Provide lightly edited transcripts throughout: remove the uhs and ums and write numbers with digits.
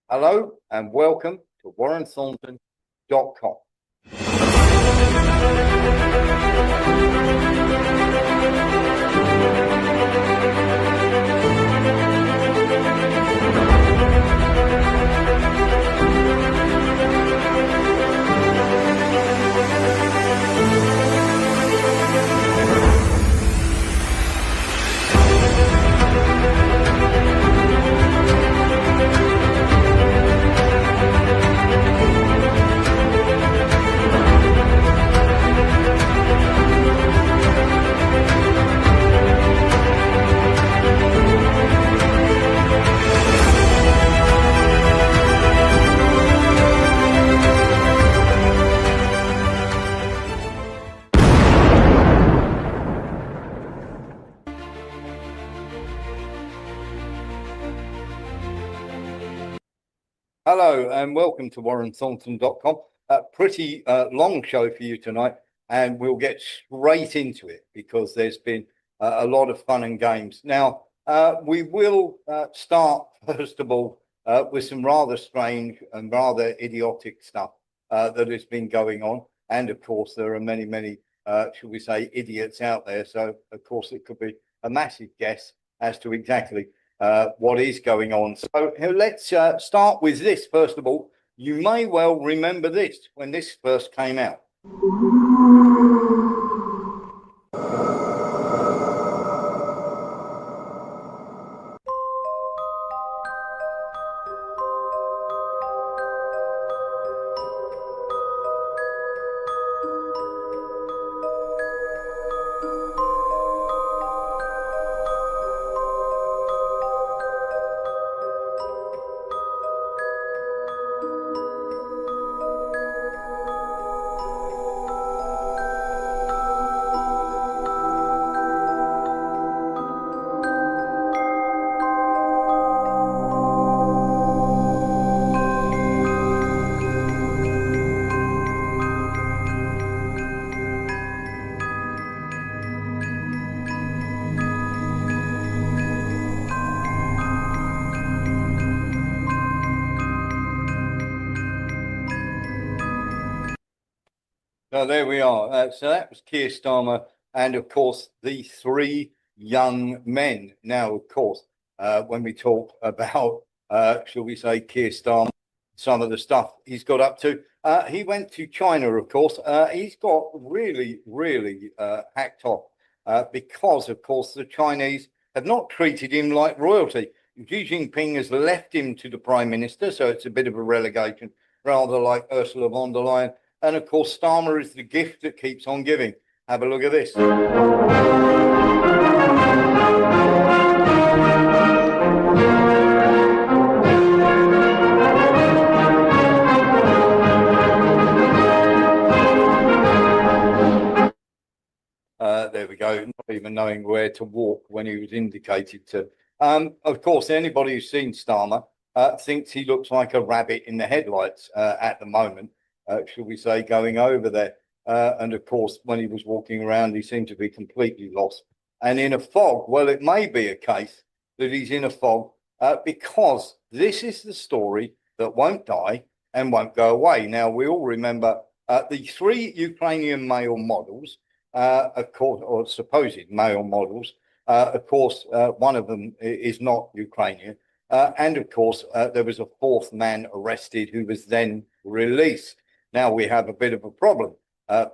Hello and welcome to WarrenThornton.com. Hello and welcome to WarrenThornton.com. A pretty long show for you tonight, and we'll get straight into it because there's been a lot of fun and games. Now, we will start, first of all, with some rather strange and rather idiotic stuff that has been going on. And of course, there are many, shall we say, idiots out there. So, of course, it could be a massive guess as to exactly what is going on. So let's start with this. First of all, you may well remember this when this first came out. So there we are. So that was Keir Starmer and, of course, the three young men. Now, of course, when we talk about, shall we say, Keir Starmer, some of the stuff he's got up to, he went to China, of course. He's got really hacked off because, of course, the Chinese have not treated him like royalty. Xi Jinping has left him to the Prime Minister, so it's a bit of a relegation, rather like Ursula von der Leyen. And of course, Starmer is the gift that keeps on giving. Have a look at this. There we go. Not even knowing where to walk when he was indicated to. Of course, anybody who's seen Starmer thinks he looks like a rabbit in the headlights at the moment. Shall we say, going over there. And of course, when he was walking around, he seemed to be completely lost. And in a fog, well, it may be a case that he's in a fog because this is the story that won't die and won't go away. Now, we all remember the three Ukrainian male models, of course, or supposed male models. Of course, one of them is not Ukrainian. And of course, there was a fourth man arrested who was then released. Now we have a bit of a problem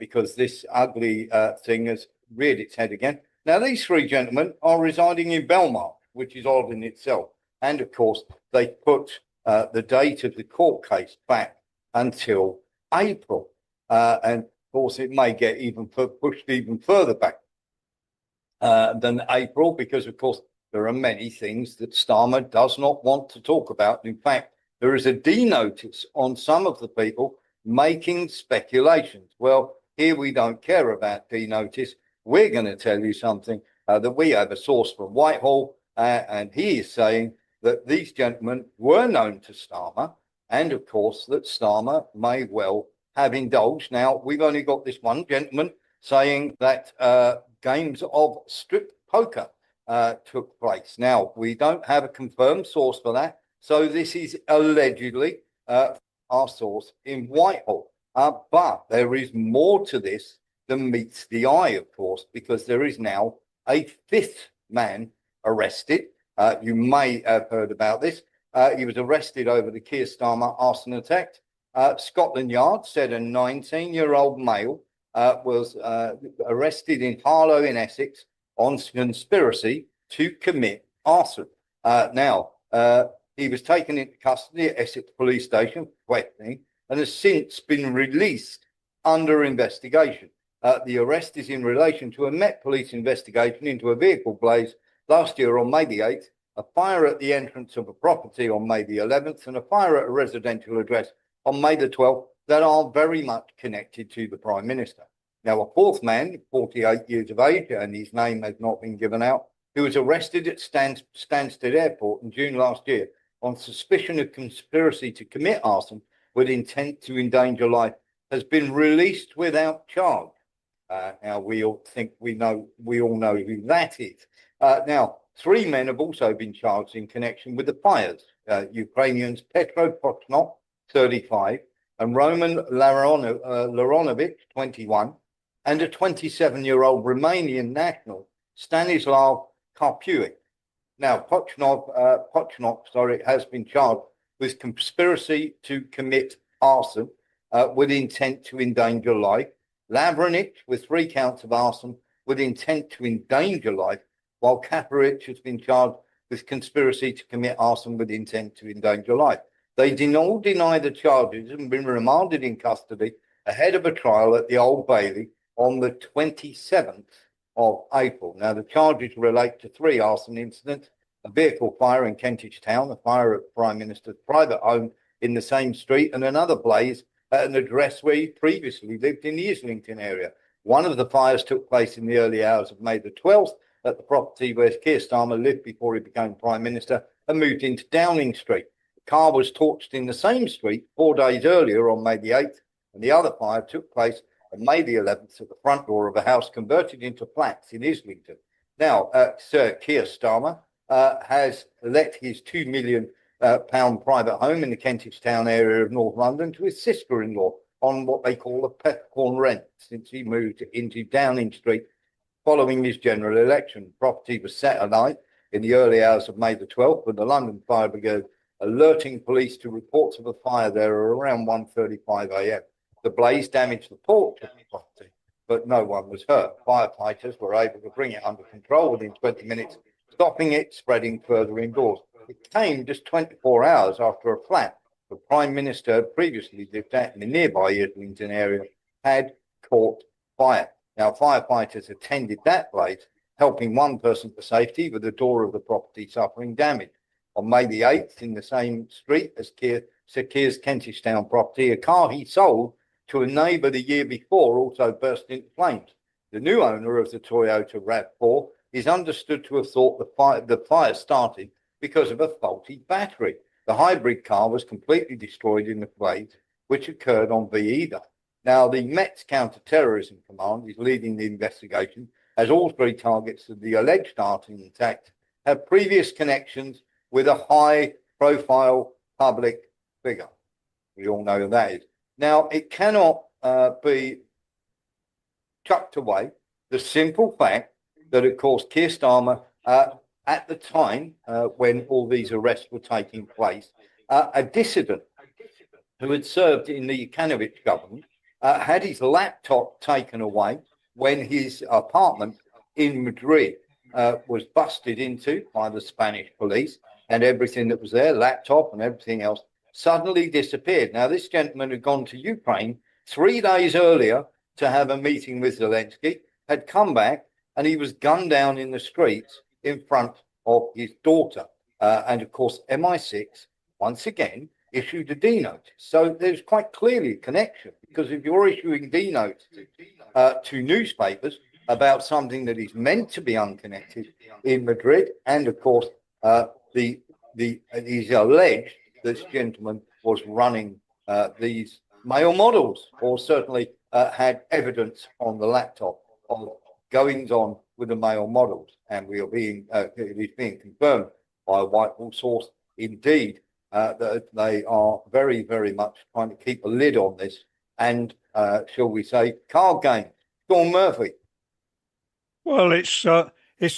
because this ugly thing has reared its head again. Now, these three gentlemen are residing in Belmarsh, which is odd in itself. And of course, they put the date of the court case back until April. And of course, it may get even pushed even further back than April, because of course, there are many things that Starmer does not want to talk about. In fact, there is a D notice on some of the people making speculations. Well, here we don't care about D notice. We're going to tell you something that we have a source from Whitehall, and he is saying that these gentlemen were known to Starmer, and of course that Starmer may well have indulged. Now, we've only got this one gentleman saying that games of strip poker took place. Now, we don't have a confirmed source for that, So this is allegedly our source in Whitehall. But there is more to this than meets the eye, of course, because there is now a fifth man arrested. You may have heard about this. He was arrested over the Keir Starmer arson attack. Scotland Yard said a 19-year-old male was arrested in Harlow in Essex on conspiracy to commit arson. Now, he was taken into custody at Essex Police Station for questioning and has since been released under investigation. The arrest is in relation to a Met Police investigation into a vehicle blaze last year on May the 8th, a fire at the entrance of a property on May the 11th, and a fire at a residential address on May the 12th that are very much connected to the Prime Minister. Now, a fourth man, 48 years of age, and his name has not been given out, who was arrested at Stansted Airport in June last year on suspicion of conspiracy to commit arson with intent to endanger life, has been released without charge. Now, we all know who that is. Now, three men have also been charged in connection with the fires. Ukrainians Petro Pochnok, 35, and Roman Laronovich, 21, and a 27-year-old Romanian national, Stanislav Karpuic. Now, Pochnok has been charged with conspiracy to commit arson with intent to endanger life. Lavranich with 3 counts of arson with intent to endanger life, while Kaparich has been charged with conspiracy to commit arson with intent to endanger life. They all deny the charges and been remanded in custody ahead of a trial at the Old Bailey on the 27th of April. Now, the charges relate to 3 arson incidents: a vehicle fire in Kentish Town, a fire at the Prime Minister's private home in the same street, and another blaze at an address where he previously lived in the Islington area. One of the fires took place in the early hours of May the 12th at the property where Keir Starmer lived before he became Prime Minister and moved into Downing Street. The car was torched in the same street 4 days earlier on May the 8th, and the other fire took place on May the 11th at the front door of a house converted into flats in Islington. Now, Sir Keir Starmer has let his £2 million private home in the Kentish Town area of North London to his sister-in-law on what they call a peppercorn rent since he moved into Downing Street following his general election. Property was set alight in the early hours of May the 12th, with the London Fire Brigade alerting police to reports of a fire there around 1:35 a.m. The blaze damaged the porch of the property, but no one was hurt. Firefighters were able to bring it under control within 20 minutes, stopping it spreading further indoors. It came just 24 hours after a flat the Prime Minister had previously lived at in the nearby Islington area had caught fire. Now, firefighters attended that blaze, helping one person to safety with the door of the property suffering damage. On May the 8th, in the same street as Sir Keir's Kentish Town property, a car he sold to a neighbour the year before also burst into flames. The new owner of the Toyota RAV4 is understood to have thought the fire started because of a faulty battery. The hybrid car was completely destroyed in the blaze, which occurred on VE Day. Now, the Met's Counter-Terrorism Command is leading the investigation, as all 3 targets of the alleged arson attack have previous connections with a high-profile public figure. We all know who that is. Now, it cannot be chucked away the simple fact that, of course, Keir Starmer, at the time when all these arrests were taking place, a dissident who had served in the Ivanovic government had his laptop taken away when his apartment in Madrid was busted into by the Spanish police, and everything that was there, laptop and everything else, suddenly disappeared. Now, this gentleman had gone to Ukraine 3 days earlier to have a meeting with Zelensky, had come back, and he was gunned down in the streets in front of his daughter. And of course, MI6, once again, issued a D notice. So there's quite clearly a connection, because if you're issuing D notices to newspapers about something that is meant to be unconnected in Madrid, and of course, it is alleged this gentleman was running these male models, or certainly had evidence on the laptop of goings on with the male models, and it is being confirmed by a Whitehall source. Indeed, that they are very, very much trying to keep a lid on this and, shall we say, card game. Sean Murphy. Well, it's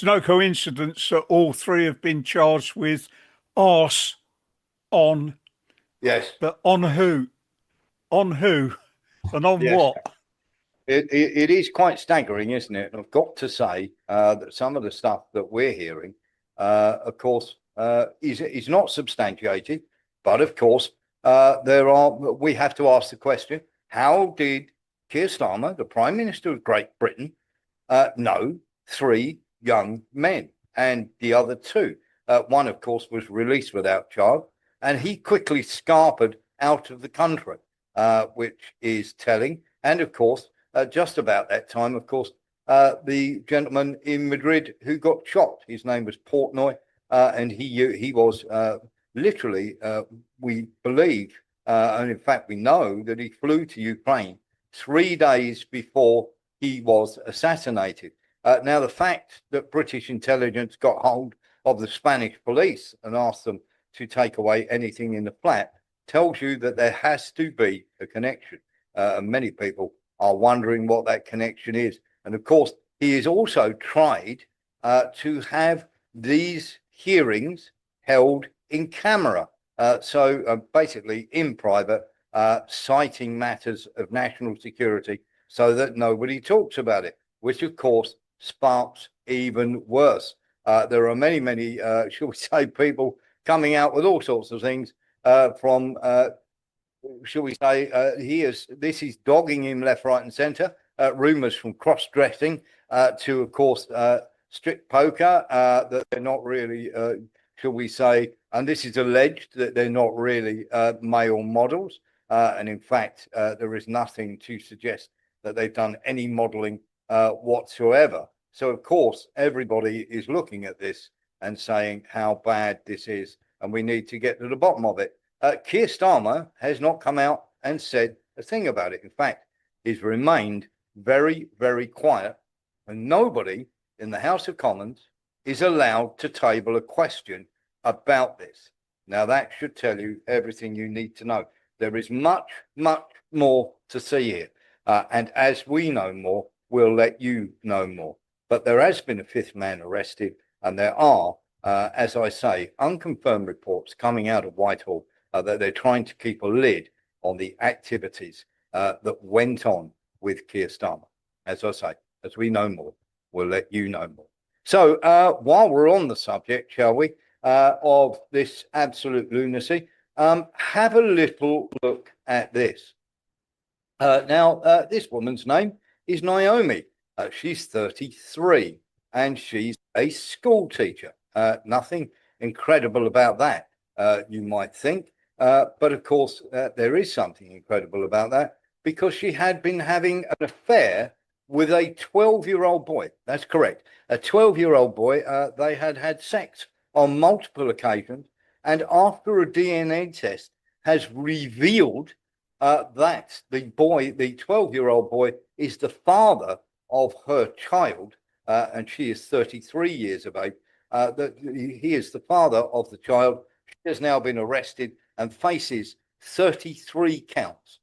no coincidence that all three have been charged with arse on, Yes, but on who? On who? And on yes. what? It is quite staggering, isn't it? And I've got to say that some of the stuff that we're hearing, of course, is not substantiated. But of course, we have to ask the question: how did Keir Starmer, the Prime Minister of Great Britain, know three young men, and the other two? One, of course, was released without charge, and he quickly scarpered out of the country, which is telling. And of course, just about that time, of course, the gentleman in Madrid who got shot, his name was Portnoy, and he was literally, we believe, and in fact we know that he flew to Ukraine 3 days before he was assassinated. Now, the fact that British intelligence got hold of the Spanish police and asked them to take away anything in the flat tells you that there has to be a connection. And many people are wondering what that connection is. And of course, he has also tried to have these hearings held in camera. So basically in private, citing matters of national security so that nobody talks about it, which of course sparks even worse. There are many, many, shall we say, people coming out with all sorts of things from shall we say, this is dogging him left, right, and centre. Rumours from cross-dressing to, of course, strip poker, that they're not really, shall we say, and this is alleged that they're not really male models. And in fact, there is nothing to suggest that they've done any modelling whatsoever. So, of course, everybody is looking at this and saying how bad this is, and we need to get to the bottom of it. Keir Starmer has not come out and said a thing about it. In fact, he's remained very, very quiet, and nobody in the House of Commons is allowed to table a question about this. Now, that should tell you everything you need to know. There is much, much more to see here. And as we know more, we'll let you know more. But there has been a fifth man arrested, and there are, as I say, unconfirmed reports coming out of Whitehall that they're trying to keep a lid on the activities that went on with Keir Starmer. As I say, as we know more, we'll let you know more. So while we're on the subject, shall we, of this absolute lunacy, have a little look at this. Now, this woman's name is Naomi. She's 33 and she's a school teacher. Nothing incredible about that, you might think. But of course, there is something incredible about that because she had been having an affair with a 12-year-old boy. That's correct. A 12-year-old boy. They had had sex on multiple occasions. And after a DNA test has revealed that the boy, the 12-year-old boy, is the father of her child, and she is 33 years of age, that he is the father of the child. She has now been arrested and faces 33 counts.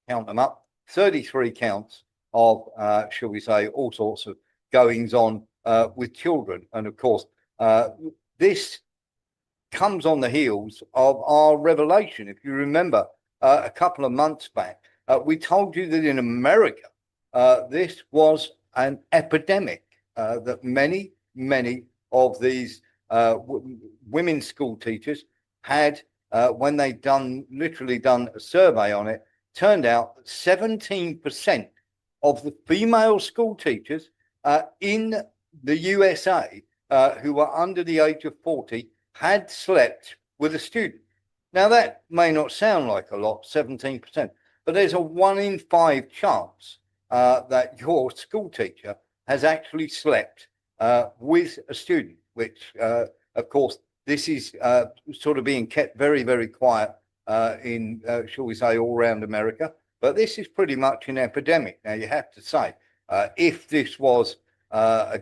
Count them up. 33 counts of, shall we say, all sorts of goings on with children. And of course, this comes on the heels of our revelation. If you remember, a couple of months back, we told you that in America, this was an epidemic, that many, many of these women school teachers had, when they literally done a survey on it, turned out that 17% of the female school teachers in the USA who were under the age of 40 had slept with a student. Now, that may not sound like a lot, 17%, but there's a 1 in 5 chance that your school teacher has actually slept with a student, which, of course, this is sort of being kept very, very quiet in, shall we say, all around America. But this is pretty much an epidemic. Now, you have to say, if this was, a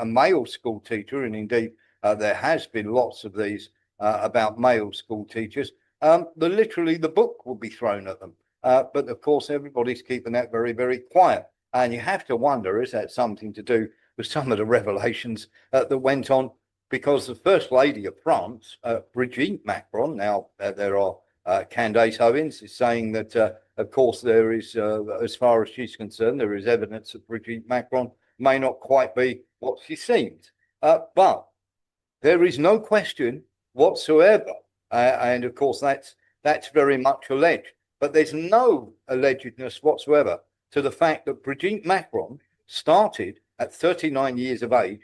male school teacher, and indeed there has been lots of these about male school teachers, literally the book will be thrown at them. But of course, everybody's keeping that very, very quiet. And you have to wonder, is that something to do with some of the revelations that went on? Because the First Lady of France, Brigitte Macron, now there are Candace Owens, is saying that, of course, there is, as far as she's concerned, there is evidence that Brigitte Macron may not quite be what she seems. But there is no question whatsoever, and of course that's very much alleged. But there's no allegedness whatsoever to the fact that Brigitte Macron started at 39 years of age,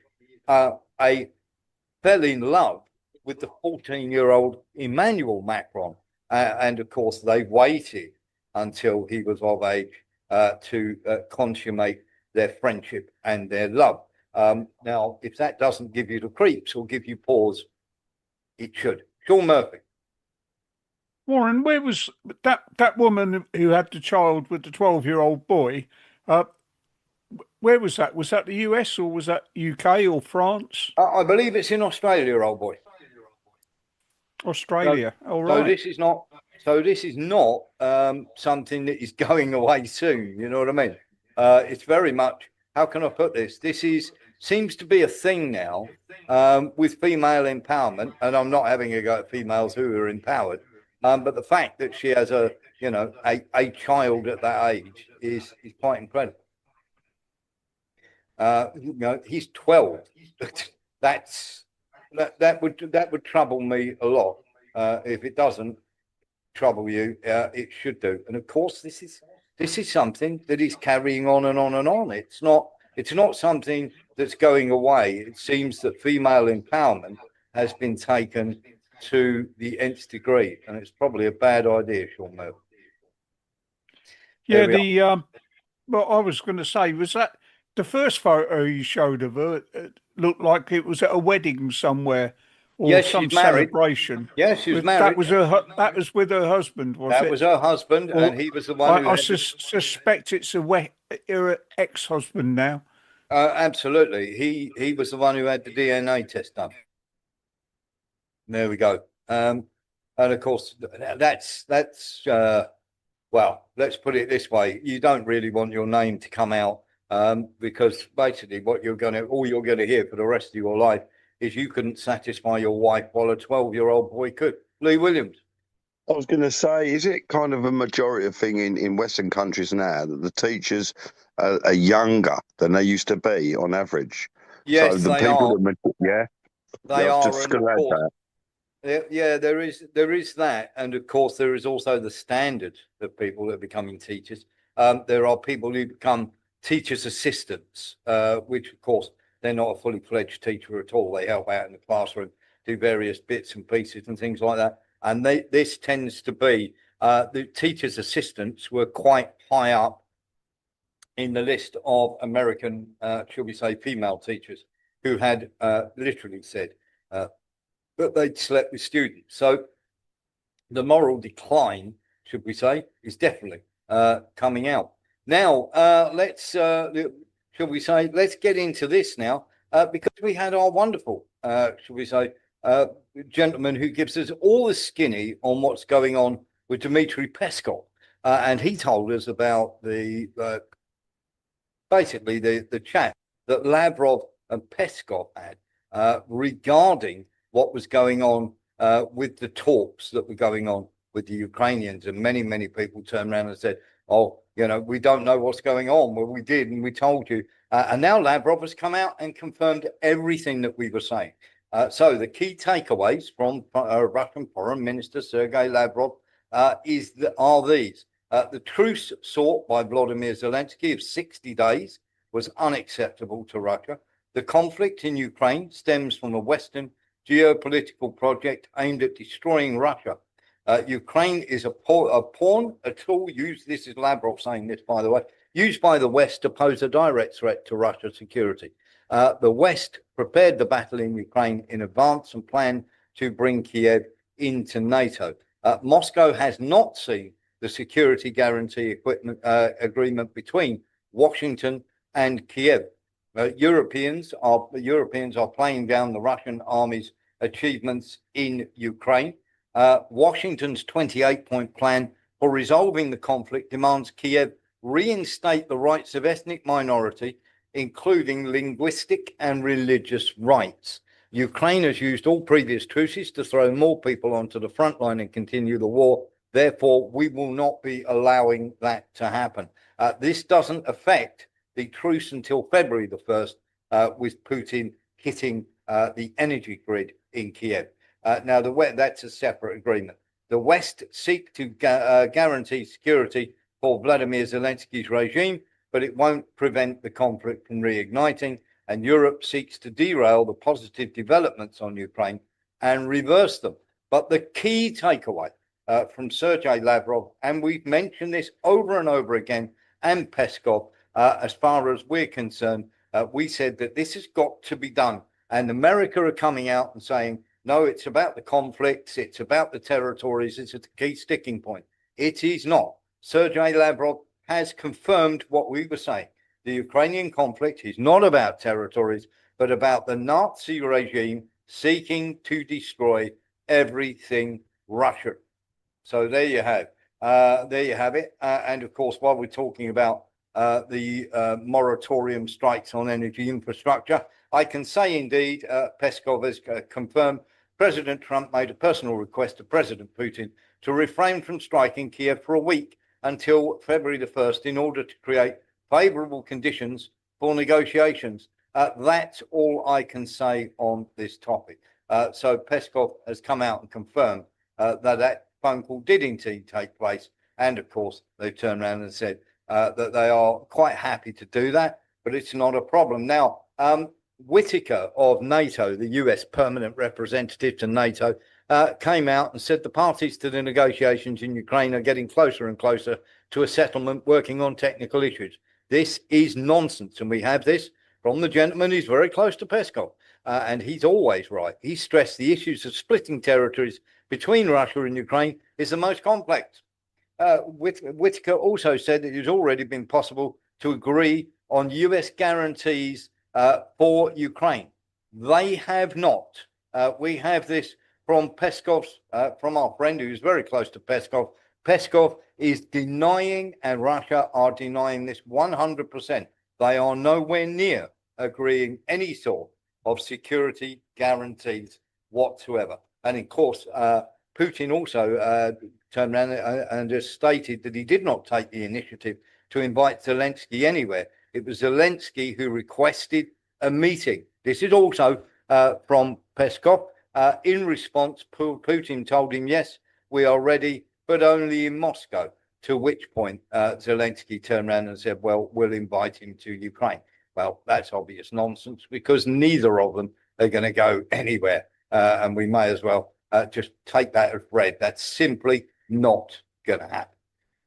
fell in love with the 14-year-old Emmanuel Macron, and of course they waited until he was of age to consummate their friendship and their love. Now, if that doesn't give you the creeps or give you pause, it should. Sean Murphy. Warren, where was that woman who had the child with the 12-year-old boy? Where was that? Was that the US or was that UK or France? I believe it's in Australia, old boy. Australia. All So right. this is not. So this is not something that is going away soon. You know what I mean? It's very much. How can I put this? Seems to be a thing now with female empowerment, and I'm not having a go at females who are empowered, but the fact that she has a child at that age is quite incredible. He's 12. that would trouble me a lot. If it doesn't trouble you, it should do. And of course, this is something that is carrying on and on and on. It's not something that's going away. It seems that female empowerment has been taken to the nth degree, and it's probably a bad idea, Sean Murphy. Yeah, what I was going to say was that the first photo you showed of her looked like it was at a wedding somewhere or Yes, some she's married. celebration. Yes, she's married. That was with her husband, was it? That was her husband, Or- and he was the one who I suspect it's her ex-husband now. absolutely. He was the one who had the DNA test done. There we go. And of course, that's well, let's put it this way: you don't really want your name to come out, because basically, all you're going to hear for the rest of your life is you couldn't satisfy your wife while a 12-year-old boy could. Lee Williams. I was going to say, is it kind of a majority thing in Western countries now that the teachers are younger than they used to be on average? Yes, so the they people are. That, yeah, They I was are, just and going of to add course, that. yeah, there is that, and of course there is also the standard of people that are becoming teachers. There are people who become teachers' assistants, which of course they're not a fully fledged teacher at all. They help out in the classroom, do various bits and pieces and things like that. And this tends to be the teachers' assistants were quite high up in the list of American, shall we say, female teachers who had literally said that they'd slept with students. So the moral decline, should we say, is definitely coming out. Now, shall we say, let's get into this now, because we had our wonderful, shall we say, gentleman who gives us all the skinny on what's going on with Dmitry Peskov. And he told us about basically the chat that Lavrov and Peskov had regarding what was going on with the talks that were going on with the Ukrainians. And many people turned around and said, oh, we don't know what's going on. Well, we did, and we told you. And now Lavrov has come out and confirmed everything that we were saying. So the key takeaways from Russian Foreign Minister Sergei Lavrov are these. The truce sought by Vladimir Zelensky of 60 days was unacceptable to Russia. The conflict in Ukraine stems from a Western geopolitical project aimed at destroying Russia. Ukraine is a pawn, a tool used, this is Lavrov saying this, by the way, used by the West to pose a direct threat to Russia's security. The West prepared the battle in Ukraine in advance and planned to bring Kiev into NATO. Moscow has not seen the security guarantee agreement between Washington and Kiev. Europeans are playing down the Russian army's achievements in Ukraine. Washington's 28-point plan for resolving the conflict demands Kiev reinstate the rights of ethnic minority, including linguistic and religious rights. Ukraine has used all previous truces to throw more people onto the front line and continue the war. Therefore, we will not be allowing that to happen. This doesn't affect the truce until February the 1st, with Putin hitting the energy grid in Kiev. Now, that's a separate agreement. The West seek to guarantee security for Vladimir Zelensky's regime, but it won't prevent the conflict from reigniting. And Europe seeks to derail the positive developments on Ukraine and reverse them. But the key takeaway from Sergei Lavrov, and we've mentioned this over and over again, and Peskov, as far as we're concerned, we said that this has got to be done. And America are coming out and saying, no, it's about the conflicts, it's about the territories, it's a key sticking point. It is not. Sergei Lavrov has confirmed what we were saying. The Ukrainian conflict is not about territories, but about the Nazi regime seeking to destroy everything Russian. So there you have it. And of course, while we're talking about the moratorium strikes on energy infrastructure, I can say indeed, Peskov has confirmed President Trump made a personal request to President Putin to refrain from striking Kiev for a week until February the 1st in order to create favorable conditions for negotiations. That's all I can say on this topic. So Peskov has come out and confirmed that phone call did indeed take place. And of course, they've turned around and said that they are quite happy to do that, but it's not a problem. Now, Whitaker of NATO, the US permanent representative to NATO, came out and said the parties to the negotiations in Ukraine are getting closer and closer to a settlement working on technical issues. This is nonsense. And we have this from the gentleman who's very close to Peskov. And he's always right. He stressed the issues of splitting territories between Russia and Ukraine is the most complex. Whitaker also said that it has already been possible to agree on US guarantees for Ukraine. They have not. We have this from Peskov's, from our friend who's very close to Peskov. Peskov is denying, and Russia are denying this 100%. They are nowhere near agreeing any sort of security guarantees whatsoever. And of course, Putin also turned around and just stated that he did not take the initiative to invite Zelensky anywhere. It was Zelensky who requested a meeting. This is also from Peskov. In response, Putin told him, yes, we are ready, but only in Moscow. To which point Zelensky turned around and said, well, we'll invite him to Ukraine. Well, that's obvious nonsense because neither of them are going to go anywhere. And we may as well just take that as read. That's simply not going to happen.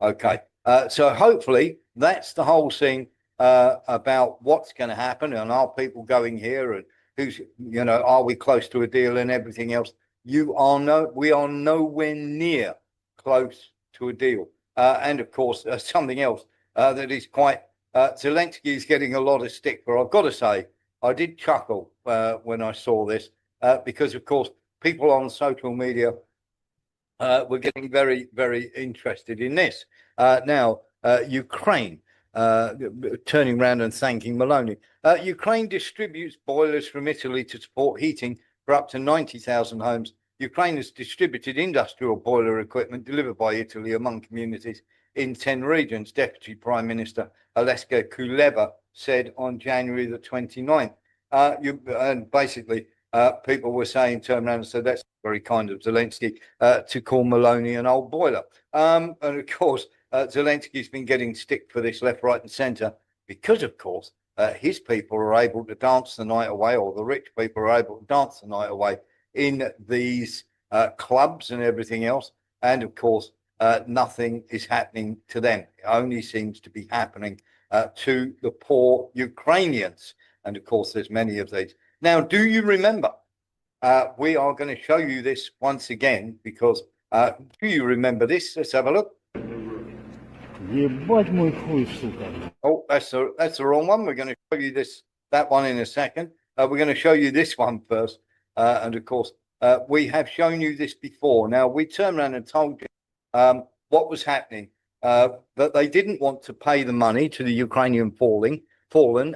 Okay. So hopefully that's the whole thing about what's going to happen and are people going here and who's, are we close to a deal and everything else? We are nowhere near close to a deal. And of course, something else that is quite, Zelensky is getting a lot of stick for. I've got to say, I did chuckle when I saw this because, of course, people on social media were getting very, very interested in this. Now, Ukraine, turning around and thanking Maloney. Ukraine distributes boilers from Italy to support heating for up to 90,000 homes. Ukraine has distributed industrial boiler equipment delivered by Italy among communities in 10 regions, Deputy Prime Minister Aleska Kuleva said on January the 29th. And basically, people were saying, turned around and said, that's very kind of Zelensky to call Maloney an old boiler. And of course, Zelensky's been getting stick for this left, right and centre because, of course, his people are able to dance the night away, or the rich people are able to dance the night away in these clubs and everything else. And of course, nothing is happening to them. It only seems to be happening to the poor Ukrainians. And of course, there's many of these. Now, do you remember? We are going to show you this once again because do you remember this? Let's have a look. Oh, that's the wrong one. We're going to show you that one in a second. We're going to show you this one first. And of course, We have shown you this before. Now, we turned around and told you what was happening, that they didn't want to pay the money to the Ukrainian fallen,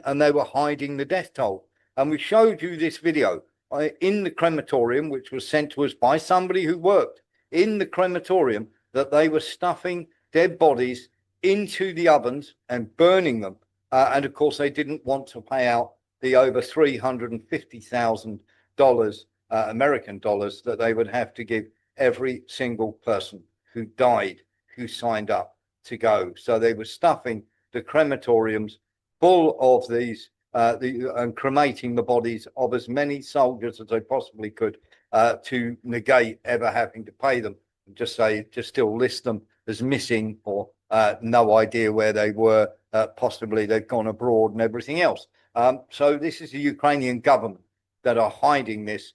and they were hiding the death toll. And we showed you this video in the crematorium, which was sent to us by somebody who worked in the crematorium, that they were stuffing dead bodies into the ovens and burning them. And of course, they didn't want to pay out the over $350,000 American dollars that they would have to give every single person who died, who signed up to go. So they were stuffing the crematoriums full of these and cremating the bodies of as many soldiers as they possibly could, to negate ever having to pay them, and just still list them as missing, or no idea where they were, possibly they've gone abroad and everything else. So this is the Ukrainian government that are hiding this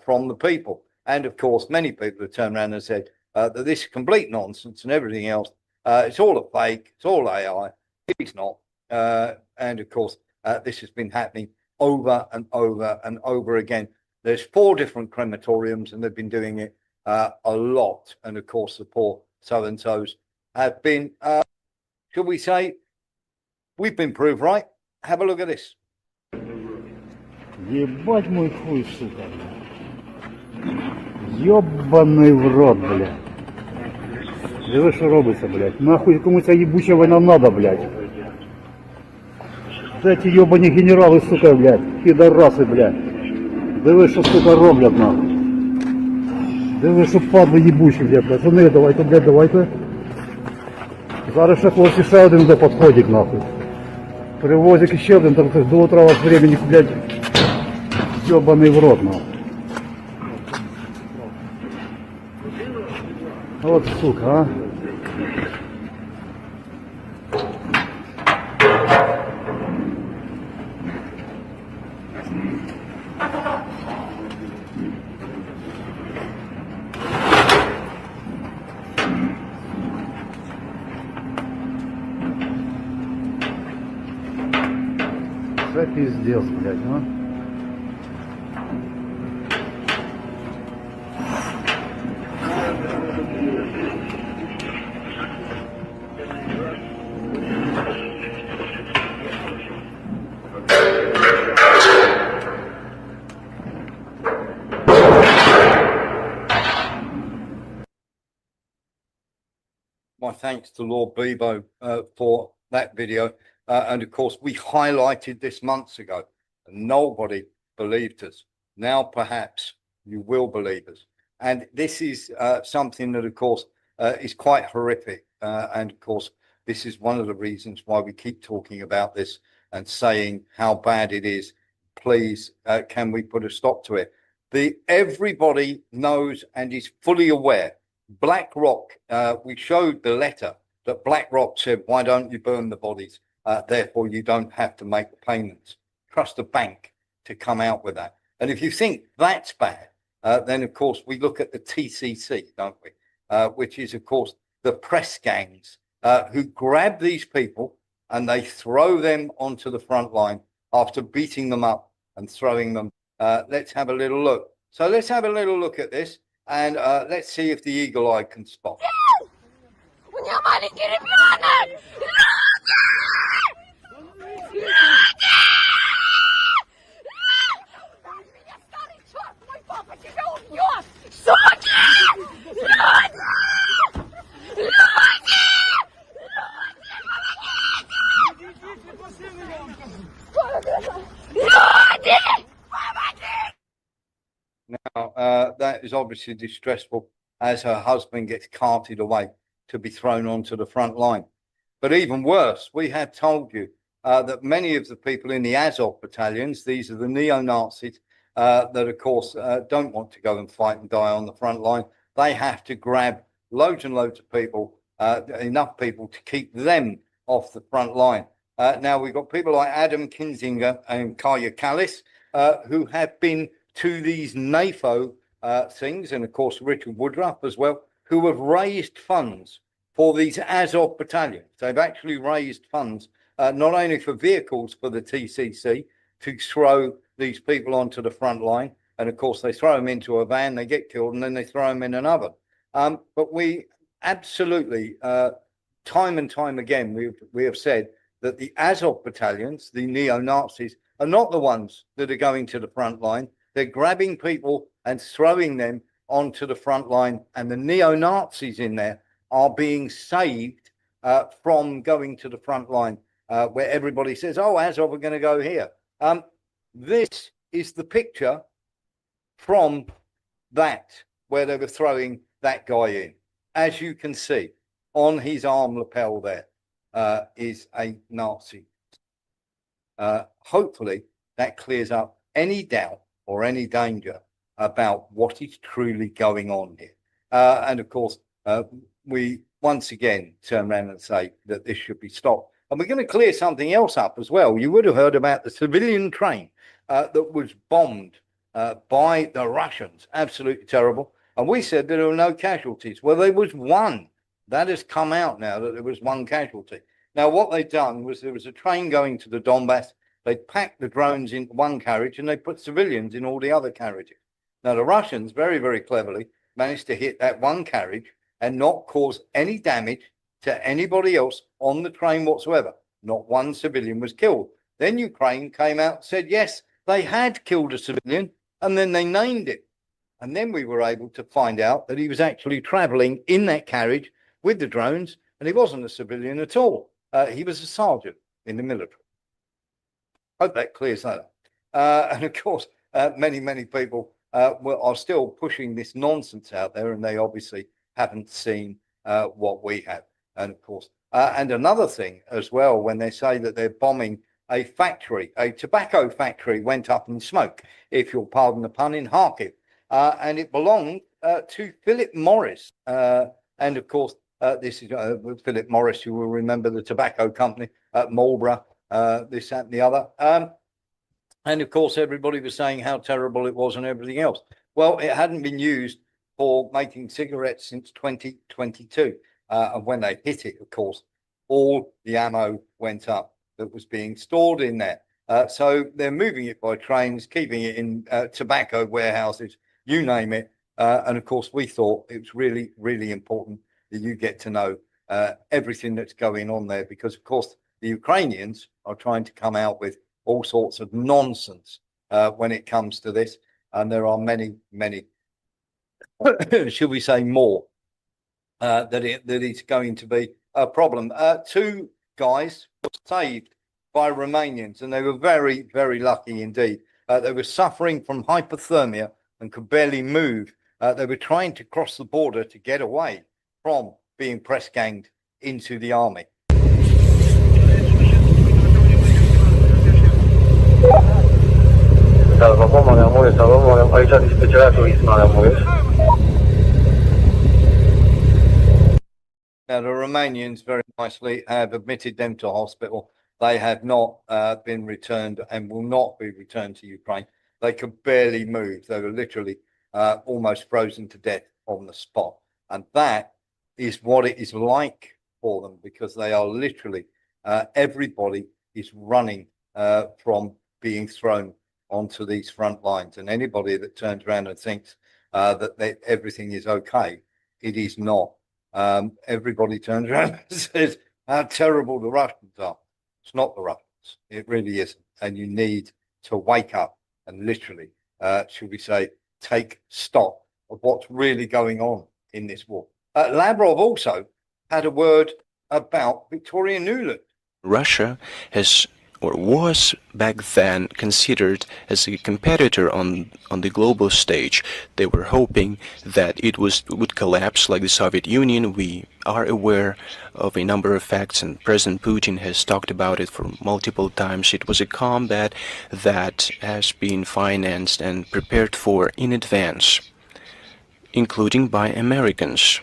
from the people. And of course, many people have turned around and said that this is complete nonsense and everything else. It's all a fake, it's all AI. It's not. And of course, this has been happening over and over and over again. There's 4 different crematoriums, and they've been doing it a lot. And of course, the poor so-and-sos have been, shall we say, we've been proved right. Have a look at this. Ебать мой хуй, сука. Ёбаний в рот, блядь. Диви, що робиться, блядь. Нахуй кому ця єбуча війна надо, блядь. Де ті ёбані генерали, сука, блядь. Підараси, блядь. Диви, що, сука, роблять, нахуй. Диви, що падли єбучі, блядь. Пацани, давайте, блядь, давайте. Зараз ще хлопці ще один до підходить, нахуй. Привозик ще один, там до утра вас времени, блядь. Ёбаний в рот, нахуй. Вот сука, а. Це пиздец, блядь, а. My thanks to Lord Bebo for that video. And of course, we highlighted this months ago, and nobody believed us. Now, perhaps you will believe us. And this is something that, of course, is quite horrific. And of course, this is one of the reasons why we keep talking about this and saying how bad it is. Please, can we put a stop to it? Everybody knows and is fully aware. BlackRock, we showed the letter that BlackRock said, why don't you burn the bodies? Therefore, you don't have to make the payments. Trust a bank to come out with that. And if you think that's bad, then, of course, we look at the TCC, don't we? Which is, of course, the press gangs who grab these people and they throw them onto the front line after beating them up and throwing them. Let's have a little look. So let's have a little look at this. And let's see if the eagle eye can spot. У меня маленький ребенок! Люди! Меня старый черт, мой папа тебя убьет! Суки! Люди! Люди! Люди! Помоги! Now, that is obviously distressful as her husband gets carted away to be thrown onto the front line. But even worse, we had told you that many of the people in the Azov battalions, these are the neo-Nazis that, of course, don't want to go and fight and die on the front line. They have to grab loads and loads of people, enough people to keep them off the front line. Now, we've got people like Adam Kinzinger and Kaya Kallis who have been to these NAFO things, and of course Richard Woodruff as well, who have raised funds for these Azov battalions. They've actually raised funds not only for vehicles for the TCC to throw these people onto the front line, And of course, they throw them into a van, they get killed, and then they throw them in an oven. But we absolutely, time and time again, we have said that the Azov battalions, the neo-Nazis, are not the ones that are going to the front line. They're grabbing people and throwing them onto the front line, and the neo-Nazis in there are being saved from going to the front line, where everybody says, oh, Azov are going to go here. This is the picture from that, where they were throwing that guy in. As you can see, on his arm lapel there is a Nazi. Hopefully that clears up any doubt or any danger about what is truly going on here. And of course, we once again turn around and say that this should be stopped. And we're going to clear something else up as well. You would have heard about the civilian train that was bombed by the Russians. Absolutely terrible. And we said that there were no casualties. Well, there was one. That has come out now that there was one casualty. Now, what they'd done was there was a train going to the Donbass. They'd packed the drones into one carriage and they put civilians in all the other carriages. Now, the Russians very, very cleverly managed to hit that one carriage and not cause any damage to anybody else on the train whatsoever. Not one civilian was killed. Then Ukraine came out and said, yes, they had killed a civilian, and then they named it. And then we were able to find out that he was actually traveling in that carriage with the drones, and he wasn't a civilian at all. He was a sergeant in the military. Hope that clears that up. And of course, many, many people are still pushing this nonsense out there, and they obviously haven't seen what we have. And of course, and another thing as well, when they say that they're bombing a factory, a tobacco factory went up in smoke, if you'll pardon the pun, in Kharkiv. And it belonged to Philip Morris. And of course, this is Philip Morris, you will remember the tobacco company, Marlboro, this, that, and the other. And of course, everybody was saying how terrible it was and everything else. Well, it hadn't been used for making cigarettes since 2022. And when they hit it, of course, all the ammo went up that was being stored in there. So they're moving it by trains, keeping it in tobacco warehouses, you name it. And of course, we thought it was really, really important that you get to know everything that's going on there, because, of course, the Ukrainians are trying to come out with all sorts of nonsense when it comes to this. And there are many, many, should we say more, that it's going to be a problem. Two guys were saved by Romanians, and they were very, very lucky indeed. They were suffering from hypothermia and could barely move. They were trying to cross the border to get away from being press ganged into the army. Now, the Romanians very nicely have admitted them to hospital. They have not been returned and will not be returned to Ukraine. They could barely move. They were literally almost frozen to death on the spot. And that is what it is like for them, because they are literally, everybody is running from being thrown onto these front lines. And anybody that turns around and thinks that everything is okay, it is not. Everybody turns around and says how terrible the Russians are. It's not the Russians. It really isn't. And you need to wake up and literally, should we say, take stock of what's really going on in this war. Lavrov also had a word about Victoria Nuland. Russia has, or was back then, considered as a competitor on the global stage. They were hoping that it would collapse like the Soviet Union. We are aware of a number of facts, and President Putin has talked about it for multiple times. It was a combat that has been financed and prepared for in advance, including by Americans.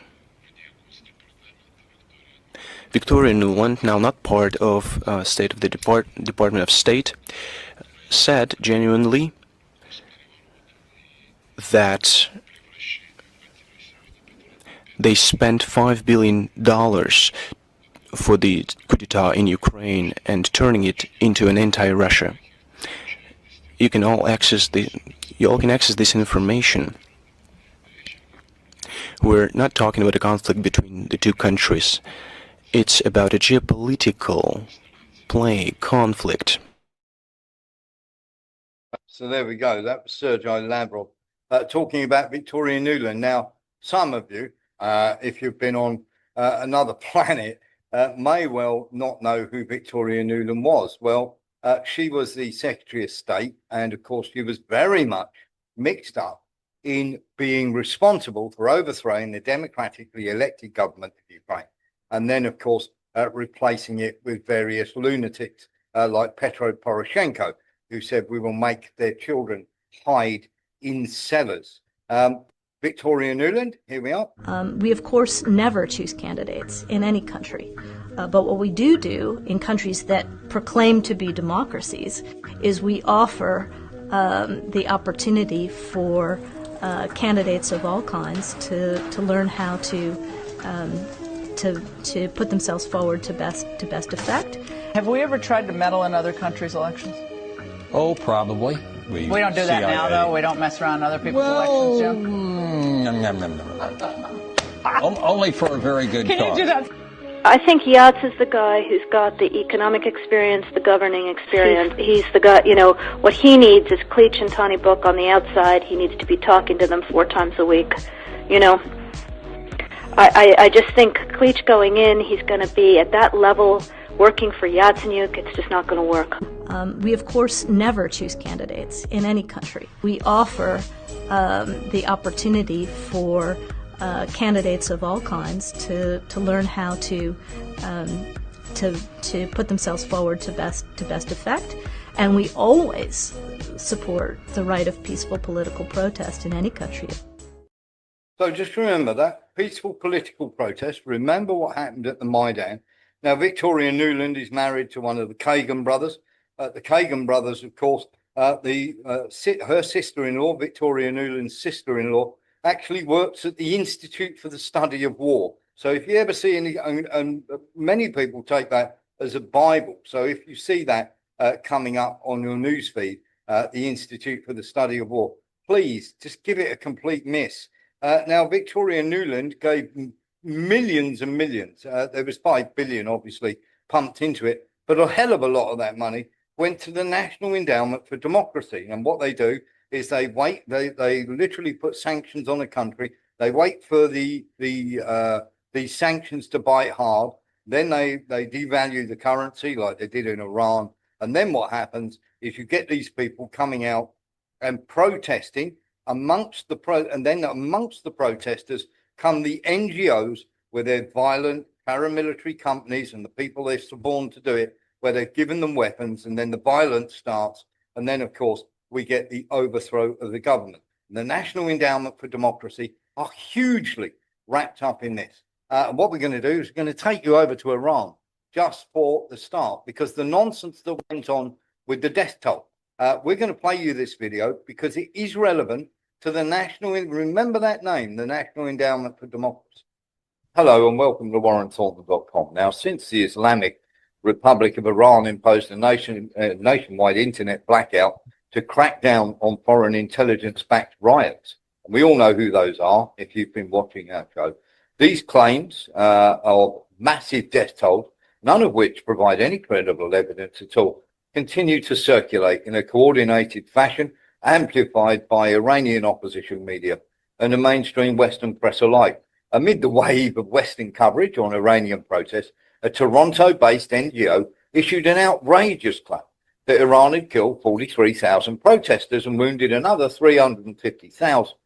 Victoria Nuland, now not part of State of the Department of State, said genuinely that they spent $5 billion for the coup d'etat in Ukraine and turning it into an anti-Russia. You can all access You all can access this information. We're not talking about a conflict between the two countries. It's about a geopolitical conflict. So there we go. That was Sergei Lavrov talking about Victoria Nuland. Now, some of you, if you've been on another planet, may well not know who Victoria Nuland was. Well, she was the Secretary of State, and of course, she was very much mixed up in being responsible for overthrowing the democratically elected government of Ukraine, and then, of course, replacing it with various lunatics like Petro Poroshenko, who said we will make their children hide in cellars. Victoria Nuland, here we are. We, of course, never choose candidates in any country. But what we do in countries that proclaim to be democracies is we offer the opportunity for candidates of all kinds to learn how to put themselves forward to best effect. Have we ever tried to meddle in other countries' elections? Oh, probably. We don't do that now, though. We don't mess around in other people's elections, Jim. Only for a very good cause. Can you do that? I think Yats is the guy who's got the economic experience, the governing experience. He's the guy, what he needs is Klitsch and Tony Book on the outside. He needs to be talking to them 4 times a week, I just think Klitsch going in, he's going to be at that level working for Yatsenyuk. It's just not going to work. We, of course, never choose candidates in any country. We offer the opportunity for candidates of all kinds to learn how to put themselves forward to best effect, and we always support the right of peaceful political protest in any country. So just remember that peaceful political protest. Remember what happened at the Maidan. Now, Victoria Nuland is married to one of the Kagan brothers. The Kagan brothers, of course, her sister-in-law, Victoria Nuland's sister-in-law, actually works at the Institute for the Study of War. So if you ever see any, and many people take that as a Bible. So if you see that coming up on your newsfeed, the Institute for the Study of War, please just give it a complete miss. Now, Victoria Nuland gave millions and millions. There was 5 billion, obviously, pumped into it, but a hell of a lot of that money went to the National Endowment for Democracy. And what they do is they wait. They literally put sanctions on a country. They wait for these sanctions to bite hard. Then they devalue the currency like they did in Iran. And then what happens is you get these people coming out and protesting amongst the protesters come the NGOs with their violent paramilitary companies and the people they've suborned to do it, where they've given them weapons, and then the violence starts. And then, of course, we get the overthrow of the government. And the National Endowment for Democracy are hugely wrapped up in this. And what we're going to do is we're going to take you over to Iran just for the start, because the nonsense that went on with the death toll. We're going to play you this video because it is relevant to the remember that name, the National Endowment for Democracy. Hello and welcome to WarrenThornton.com. Now, since the Islamic Republic of Iran imposed a nationwide internet blackout to crack down on foreign intelligence-backed riots, and we all know who those are if you've been watching our show, these claims of massive death tolls, none of which provide any credible evidence at all, continue to circulate in a coordinated fashion, amplified by Iranian opposition media and the mainstream Western press alike. Amid the wave of Western coverage on Iranian protests, a Toronto-based NGO issued an outrageous claim that Iran had killed 43,000 protesters and wounded another 350,000.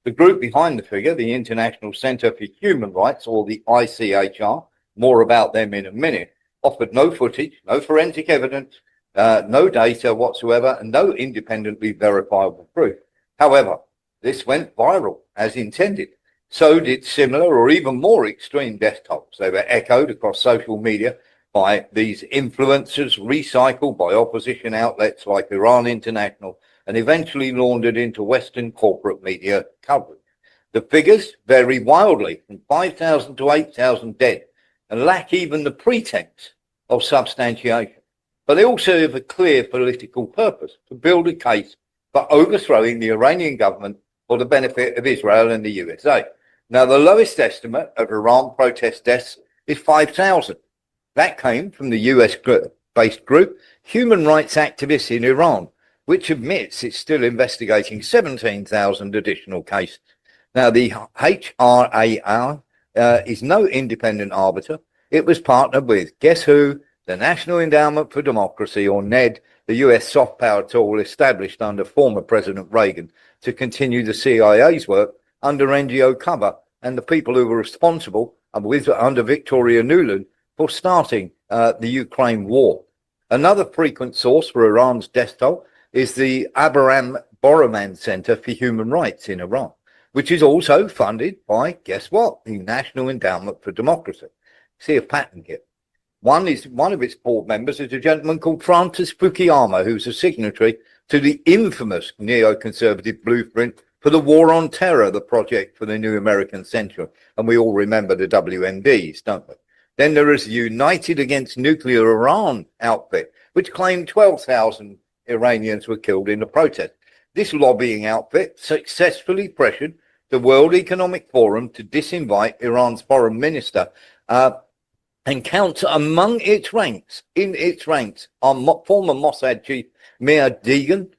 The group behind the figure, the International Center for Human Rights, or the ICHR, more about them in a minute, offered no footage, no forensic evidence, no data whatsoever, and no independently verifiable proof. However, this went viral as intended. So did similar or even more extreme death tolls. They were echoed across social media by these influencers, recycled by opposition outlets like Iran International, and eventually laundered into Western corporate media coverage. The figures vary wildly from 5,000 to 8,000 dead and lack even the pretense of substantiation. But they also have a clear political purpose: to build a case for overthrowing the Iranian government for the benefit of Israel and the USA. Now, the lowest estimate of Iran protest deaths is 5,000. That came from the US-based group Human Rights Activists in Iran, which admits it's still investigating 17,000 additional cases. Now, the HRAR is no independent arbiter. It was partnered with, guess who? The National Endowment for Democracy, or NED, the US soft power tool established under former President Reagan to continue the CIA's work under NGO cover, and the people who were responsible under Victoria Nuland for starting the Ukraine war. Another frequent source for Iran's death toll is the Abraham Boroman Center for Human Rights in Iran, which is also funded by, guess what, the National Endowment for Democracy. See a pattern here. One of its board members is a gentleman called Francis Fukuyama, who's a signatory to the infamous neoconservative blueprint for the War on Terror, the project for the new American century. And we all remember the WMDs, don't we? Then there is the United Against Nuclear Iran outfit, which claimed 12,000 Iranians were killed in the protest. This lobbying outfit successfully pressured the World Economic Forum to disinvite Iran's foreign minister and counts among its ranks, are former Mossad chief Meir Dagan,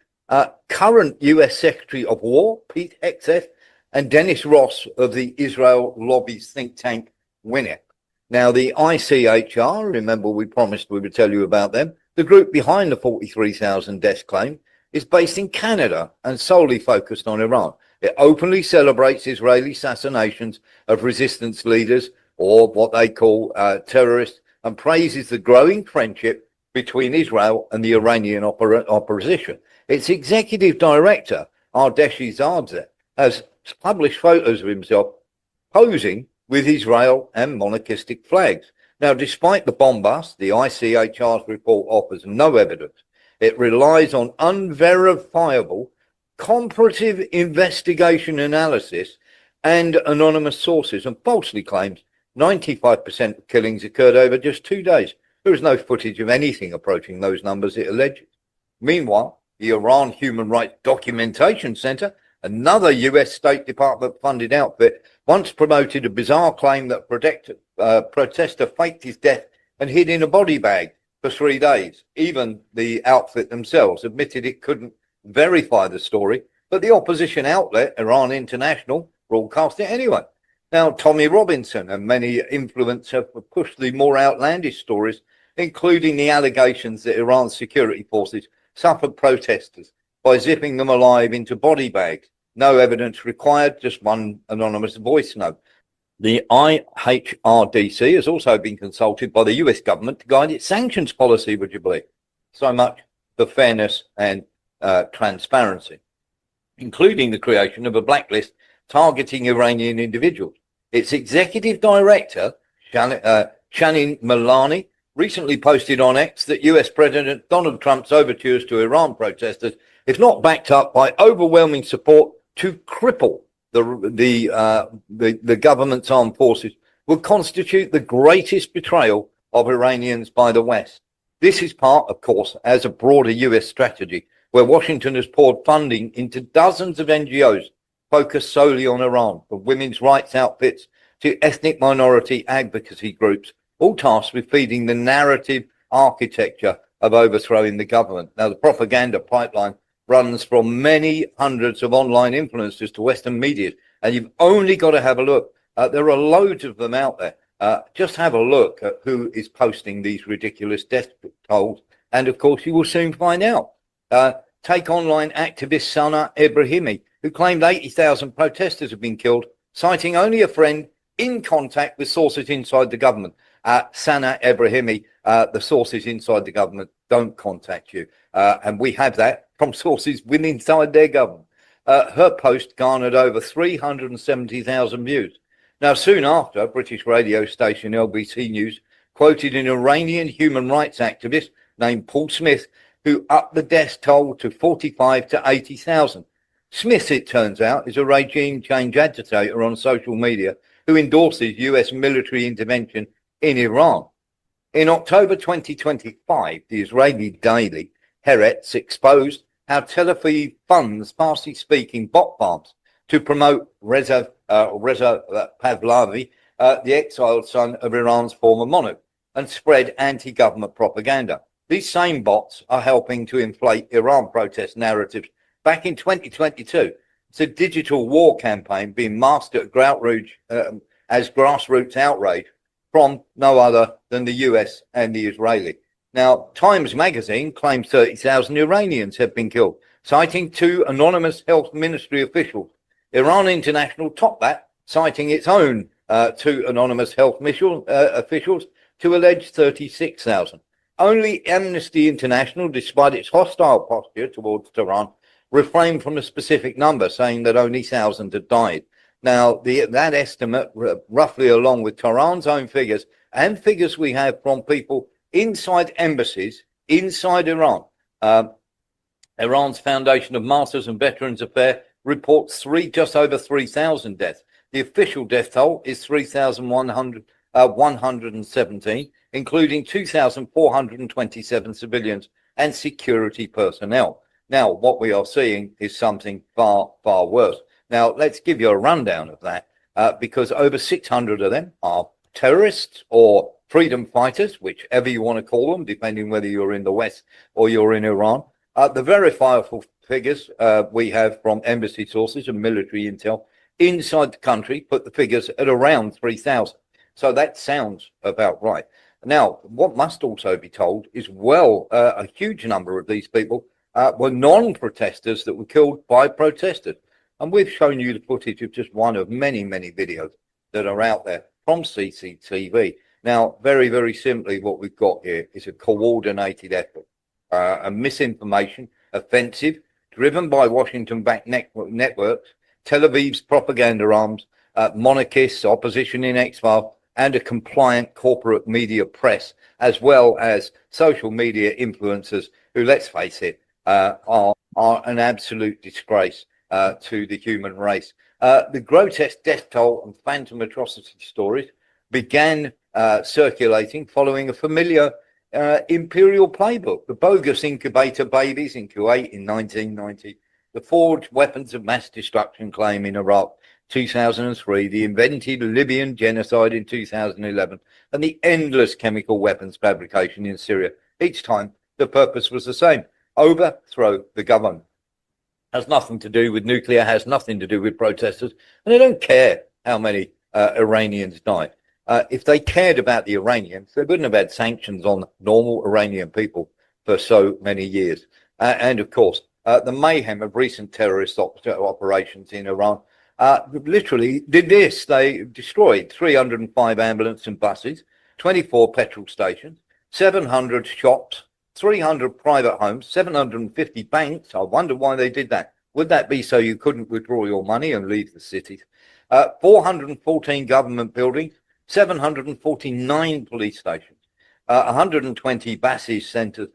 current US Secretary of War Pete Hegseth, and Dennis Ross of the Israel lobby's think tank Winnet. Now, the ICHR, remember we promised we would tell you about them, the group behind the 43,000 deaths claim, is based in Canada and solely focused on Iran. It openly celebrates Israeli assassinations of resistance leaders, or what they call terrorists, and praises the growing friendship between Israel and the Iranian opposition. Its executive director, Ardeshi Zadeh, has published photos of himself posing with Israel and monarchistic flags. Now, despite the bombast, the ICHR's report offers no evidence. It relies on unverifiable comparative investigation analysis and anonymous sources, and falsely claims 95% of killings occurred over just 2 days. There is no footage of anything approaching those numbers it alleges. Meanwhile, the Iran Human Rights Documentation Center, another US State Department funded outfit, once promoted a bizarre claim that a protester faked his death and hid in a body bag for 3 days. Even the outfit themselves admitted it couldn't verify the story, but the opposition outlet, Iran International, broadcast it anyway. Now, Tommy Robinson and many influencers have pushed the more outlandish stories, including the allegations that Iran's security forces suffered protesters by zipping them alive into body bags. No evidence required, just one anonymous voice note. The IHRDC has also been consulted by the US government to guide its sanctions policy, would you believe? So much for fairness and transparency, including the creation of a blacklist targeting Iranian individuals. Its executive director, Shannon Malani, recently posted on X that US President Donald Trump's overtures to Iran protesters, if not backed up by overwhelming support to cripple the government's armed forces, would constitute the greatest betrayal of Iranians by the West. This is part, of course, as a broader US strategy, where Washington has poured funding into dozens of NGOs focused solely on Iran, from women's rights outfits to ethnic minority advocacy groups, all tasked with feeding the narrative architecture of overthrowing the government. Now, the propaganda pipeline runs from many hundreds of online influencers to Western media, and you've only got to have a look. There are loads of them out there. Just have a look at who is posting these ridiculous death tolls, and of course you will soon find out. Take online activist Sana Ebrahimi, who claimed 80,000 protesters have been killed, citing only a friend in contact with sources inside the government. Sana Ebrahimi, the sources inside the government don't contact you. And we have that from sources within inside their government. Her post garnered over 370,000 views. Now, soon after, British radio station LBC News quoted an Iranian human rights activist named Paul Smith, who upped the death toll to 45 to 80,000. Smith, it turns out, is a regime change agitator on social media who endorses US military intervention in Iran. In October 2025, the Israeli daily Haaretz exposed how Tel Aviv funds Farsi-speaking bot farms to promote Reza Pahlavi, the exiled son of Iran's former monarch, and spread anti-government propaganda. These same bots are helping to inflate Iran protest narratives. Back in 2022, it's a digital war campaign being masked as grassroots outrage from no other than the US and the Israeli. Now, Times magazine claims 30,000 Iranians have been killed, citing two anonymous health ministry officials. Iran International topped that, citing its own two anonymous health officials to allege 36,000. Only Amnesty International, despite its hostile posture towards Tehran, refrained from a specific number, saying that only thousands had died. Now, that estimate, roughly along with Tehran's own figures and figures we have from people inside embassies inside Iran, Iran's Foundation of Martyrs and Veterans Affairs reports just over 3,000 deaths. The official death toll is 3,117, including 2,427 civilians and security personnel. Now, what we are seeing is something far, far worse. Now, let's give you a rundown of that, because over 600 of them are terrorists or freedom fighters, whichever you want to call them, depending whether you're in the West or you're in Iran. The verifiable figures we have from embassy sources and military intel inside the country put the figures at around 3,000. So that sounds about right. Now, what must also be told is, a huge number of these people were non-protesters that were killed by protesters. And we've shown you the footage of just one of many, many videos that are out there from CCTV. Now, very, very simply, what we've got here is a coordinated effort, a misinformation offensive driven by Washington-backed networks, Tel Aviv's propaganda arms, monarchists, opposition in exile, and a compliant corporate media press, as well as social media influencers who, let's face it, are an absolute disgrace to the human race. The grotesque death toll and phantom atrocity stories began circulating following a familiar imperial playbook: the bogus incubator babies in Kuwait in 1990, the forged weapons of mass destruction claim in Iraq 2003, the invented Libyan genocide in 2011, and the endless chemical weapons fabrication in Syria. Each time the purpose was the same: overthrow the government. Has nothing to do with nuclear, has nothing to do with protesters, and they don't care how many Iranians died. If they cared about the Iranians, they wouldn't have had sanctions on normal Iranian people for so many years. And of course, the mayhem of recent terrorist operations in Iran literally did this. They destroyed 305 ambulances and buses, 24 petrol stations, 700 shops, 300 private homes, 750 banks. I wonder why they did that. Would that be so you couldn't withdraw your money and leave the cities? 414 government buildings, 749 police stations, 120 basis centers,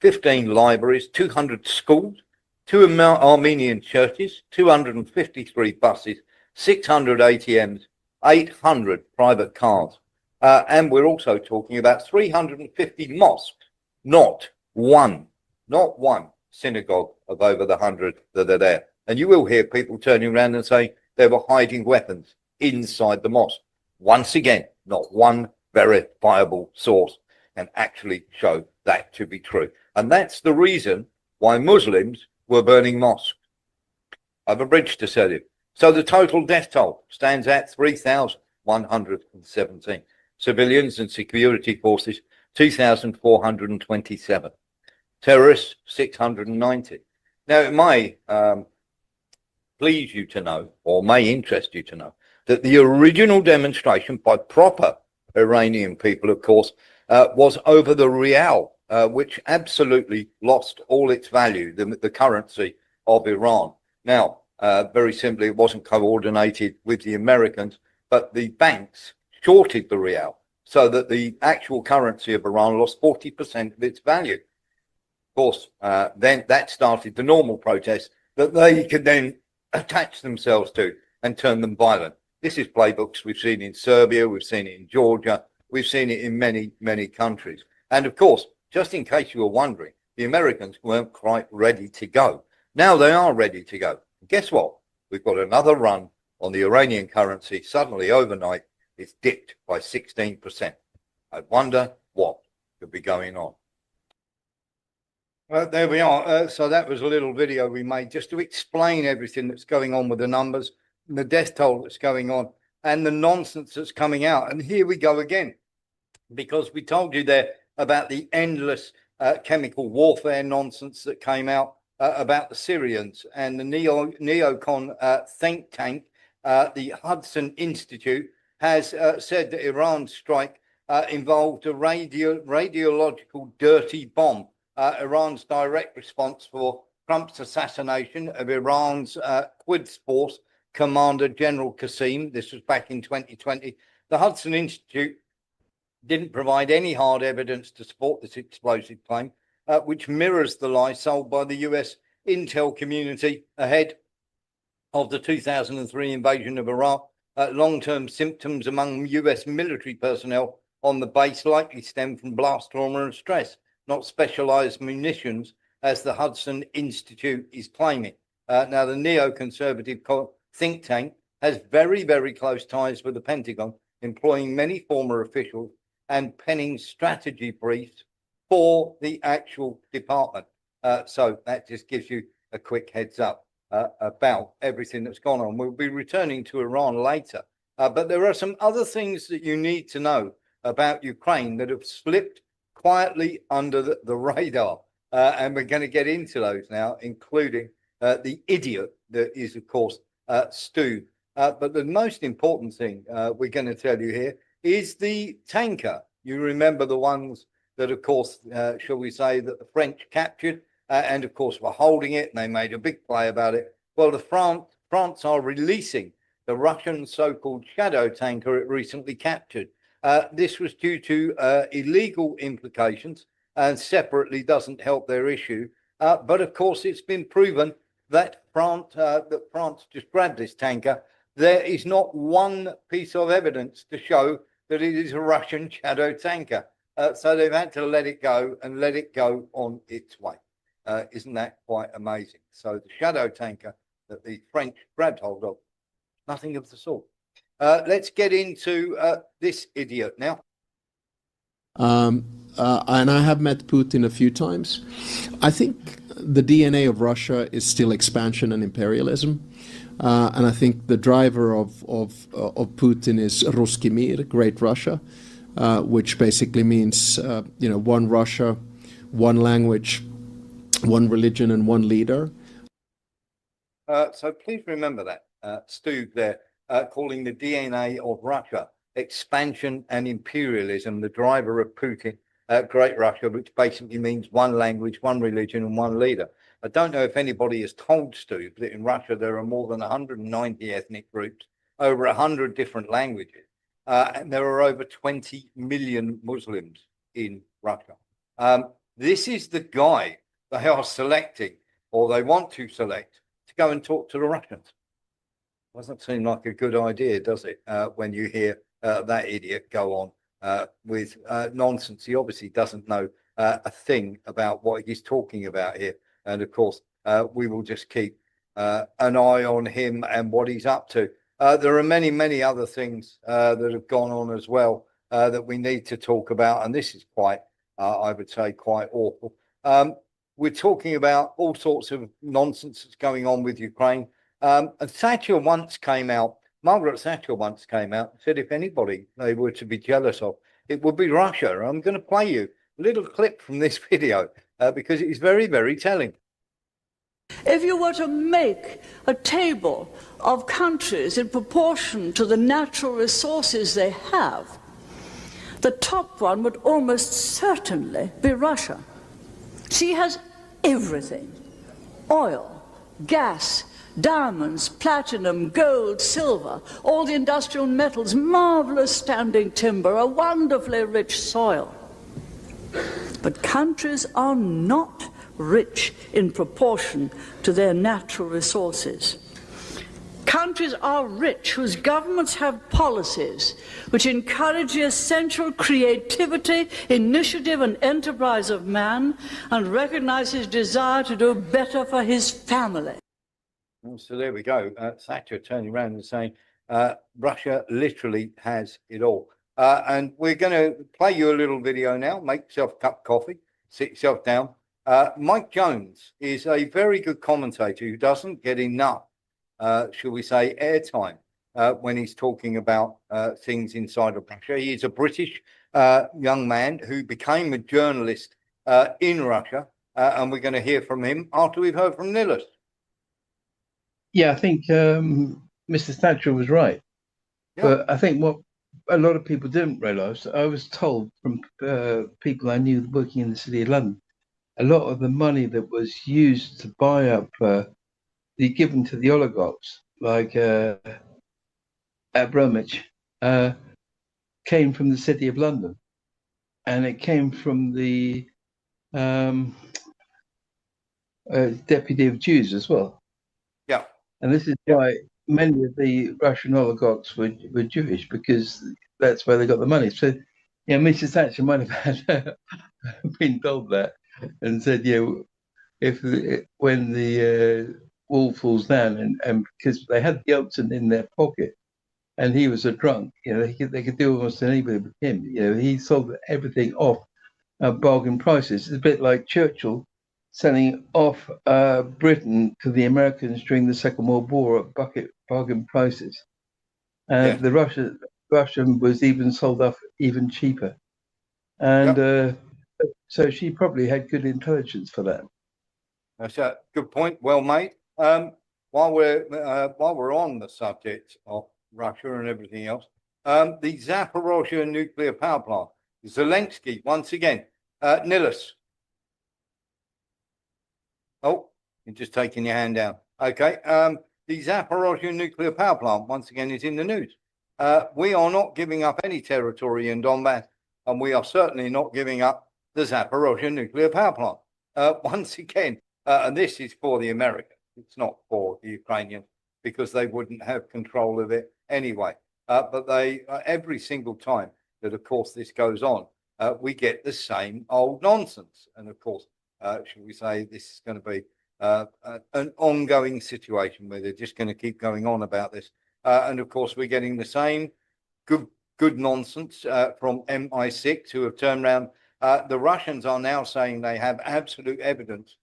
15 libraries, 200 schools, 2 Armenian churches, 253 buses, 600 ATMs, 800 private cars. And we're also talking about 350 mosques, not one synagogue of over the 100 that are there. And you will hear people turning around and saying they were hiding weapons inside the mosque. Once again, not one verifiable source can actually show that to be true. And that's the reason why Muslims were burning mosques. I have a bridge to sell you. So the total death toll stands at 3,117. Civilians and security forces, 2,427. Terrorists, 690. Now, it may please you to know, or may interest you to know, that the original demonstration by proper Iranian people, of course, was over the rial, which absolutely lost all its value, the currency of Iran. Now, very simply, it wasn't coordinated with the Americans, but the banks shorted the rial so that the actual currency of Iran lost 40% of its value. Of course, then that started the normal protests that they could then attach themselves to and turn them violent. This is playbooks we've seen in Serbia, we've seen it in Georgia, we've seen it in many, many countries. And of course, just in case you were wondering, the Americans weren't quite ready to go. Now they are ready to go. Guess what? We've got another run on the Iranian currency. Suddenly, overnight, it's dipped by 16%. I wonder what could be going on. There we are. So that was a little video we made just to explain everything that's going on with the numbers, and the death toll that's going on, and the nonsense that's coming out. And here we go again, because we told you there about the endless chemical warfare nonsense that came out about the Syrians, and the neocon think tank, the Hudson Institute, has said that Iran's strike involved a radiological dirty bomb. Iran's direct response for Trump's assassination of Iran's Quds Force Commander General Qasem. This was back in 2020. The Hudson Institute didn't provide any hard evidence to support this explosive claim, which mirrors the lie sold by the US intel community ahead of the 2003 invasion of Iraq. Long-term symptoms among US military personnel on the base likely stem from blast trauma and stress, not specialized munitions, as the Hudson Institute is claiming. Now, the neoconservative think tank has very, very close ties with the Pentagon, employing many former officials and penning strategy briefs for the actual department. So that just gives you a quick heads up about everything that's gone on. We'll be returning to Iran later, but there are some other things that you need to know about Ukraine that have slipped quietly under the radar, and we're going to get into those now, including the idiot that is, of course, Stu. But the most important thing we're going to tell you here is the tanker. You remember the ones that, of course, shall we say, that the French captured, and of course were holding it, and they made a big play about it. Well, France are releasing the Russian so-called shadow tanker it recently captured. This was due to illegal implications, and separately doesn't help their issue. But of course, it's been proven that France just grabbed this tanker. There is not one piece of evidence to show that it is a Russian shadow tanker. So they've had to let it go and let it go on its way. Isn't that quite amazing? So the shadow tanker that the French grabbed hold of, nothing of the sort. Let's get into this idiot now. And I have met Putin a few times. I think the DNA of Russia is still expansion and imperialism. And I think the driver of Putin is Ruski Mir, Great Russia, which basically means one Russia, one language, one religion, and one leader. So please remember that, Stu there, calling the DNA of Russia expansion and imperialism, the driver of Putin, Great Russia, which basically means one language, one religion, and one leader. I don't know if anybody has told Stu that in Russia there are more than 190 ethnic groups, over 100 different languages, and there are over 20 million Muslims in Russia. This is the guy they are selecting, or they want to select, to go and talk to the Russians. Doesn't seem like a good idea, does it, when you hear that idiot go on with nonsense. He obviously doesn't know a thing about what he's talking about here. And of course, we will just keep an eye on him and what he's up to. There are many, many other things that have gone on as well that we need to talk about. And this is quite, I would say, quite awful. We're talking about all sorts of nonsense that's going on with Ukraine. And Thatcher once came out, Margaret Thatcher once came out and said if anybody they were to be jealous of, it would be Russia. I'm going to play you a little clip from this video because it is very, very telling. If you were to make a table of countries in proportion to the natural resources they have, the top one would almost certainly be Russia. She has everything: oil, gas, diamonds, platinum, gold, silver, all the industrial metals, marvelous standing timber, a wonderfully rich soil. But countries are not rich in proportion to their natural resources. Countries are rich whose governments have policies which encourage the essential creativity, initiative and enterprise of man and recognize his desire to do better for his family. So there we go. Thatcher turning around and saying, Russia literally has it all. And we're going to play you a little video now. Make yourself a cup of coffee, sit yourself down. Mike Jones is a very good commentator who doesn't get enough, shall we say, airtime when he's talking about things inside of Russia. He is a British young man who became a journalist in Russia, and we're going to hear from him after we've heard from Nilis. Yeah, I think Mr. Thatcher was right. Yeah. But I think what a lot of people didn't realise, I was told from people I knew working in the City of London, a lot of the money that was used to buy up, given to the oligarchs, like Abramovich, came from the City of London. And it came from the Deputy of Jews as well. Yeah. And this is why many of the Russian oligarchs were Jewish, because that's where they got the money. So, yeah, Mrs. Thatcher might have had been told that and said, yeah, when the wall falls down, and because they had Yeltsin in their pocket and he was a drunk, they could do almost anything with him. He sold everything off bargain prices. It's a bit like Churchill selling off Britain to the Americans during the Second World War at bargain prices. And the Russian was even sold off even cheaper. And so she probably had good intelligence for that. That's a good point. Well made. While we're on the subject of Russia and everything else, the Zaporozhye nuclear power plant, Zelensky once again, Nilis. Oh, you're just taking your hand down. Okay. The Zaporozhye nuclear power plant once again is in the news. We are not giving up any territory in Donbass, and we are certainly not giving up the Zaporozhye nuclear power plant. Once again, and this is for the Americans. It's not for the Ukrainians, because they wouldn't have control of it anyway. But they, every single time that, of course, this goes on, we get the same old nonsense. And of course, should we say, this is going to be an ongoing situation where they're just going to keep going on about this. And of course, we're getting the same good nonsense from MI6, who have turned around. The Russians are now saying they have absolute evidence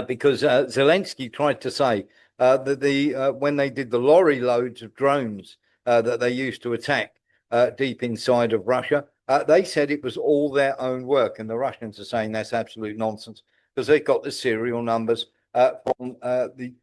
because Zelensky tried to say that when they did the lorry loads of drones that they used to attack deep inside of Russia, they said it was all their own work. And the Russians are saying that's absolute nonsense, because they've got the serial numbers from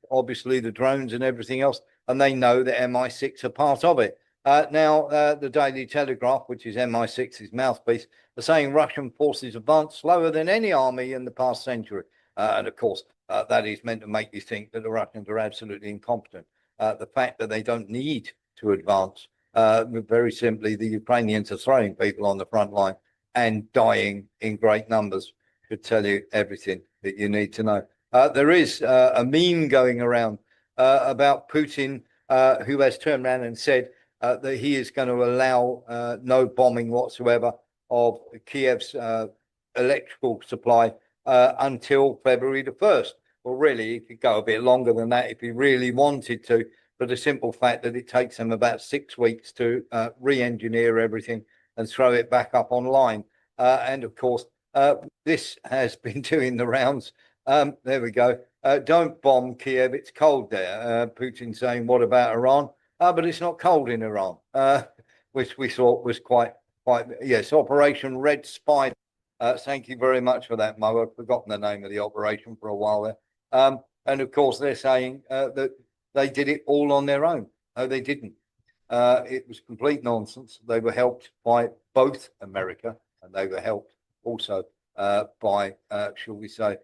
obviously the drones and everything else, and they know that MI6 are part of it. Now, the Daily Telegraph, which is MI6's mouthpiece, are saying Russian forces advanced slower than any army in the past century. And of course, that is meant to make you think that the Russians are absolutely incompetent. The fact that they don't need to advance, very simply, the Ukrainians are throwing people on the front line and dying in great numbers, should tell you everything that you need to know. There is a meme going around about Putin, who has turned around and said that he is going to allow no bombing whatsoever of Kiev's electrical supply until February the 1st. Well, really, he could go a bit longer than that if he really wanted to, for the simple fact that it takes them about 6 weeks to re-engineer everything and throw it back up online. And of course, this has been doing the rounds. There we go. Don't bomb Kiev. It's cold there. Putin saying, what about Iran? But it's not cold in Iran, which we thought was quite, yes, Operation Red Spider. Thank you very much for that, Mo. I've forgotten the name of the operation for a while there. And of course, they're saying that they did it all on their own. No, they didn't. It was complete nonsense. They were helped by both America, and they were helped also by, shall we say,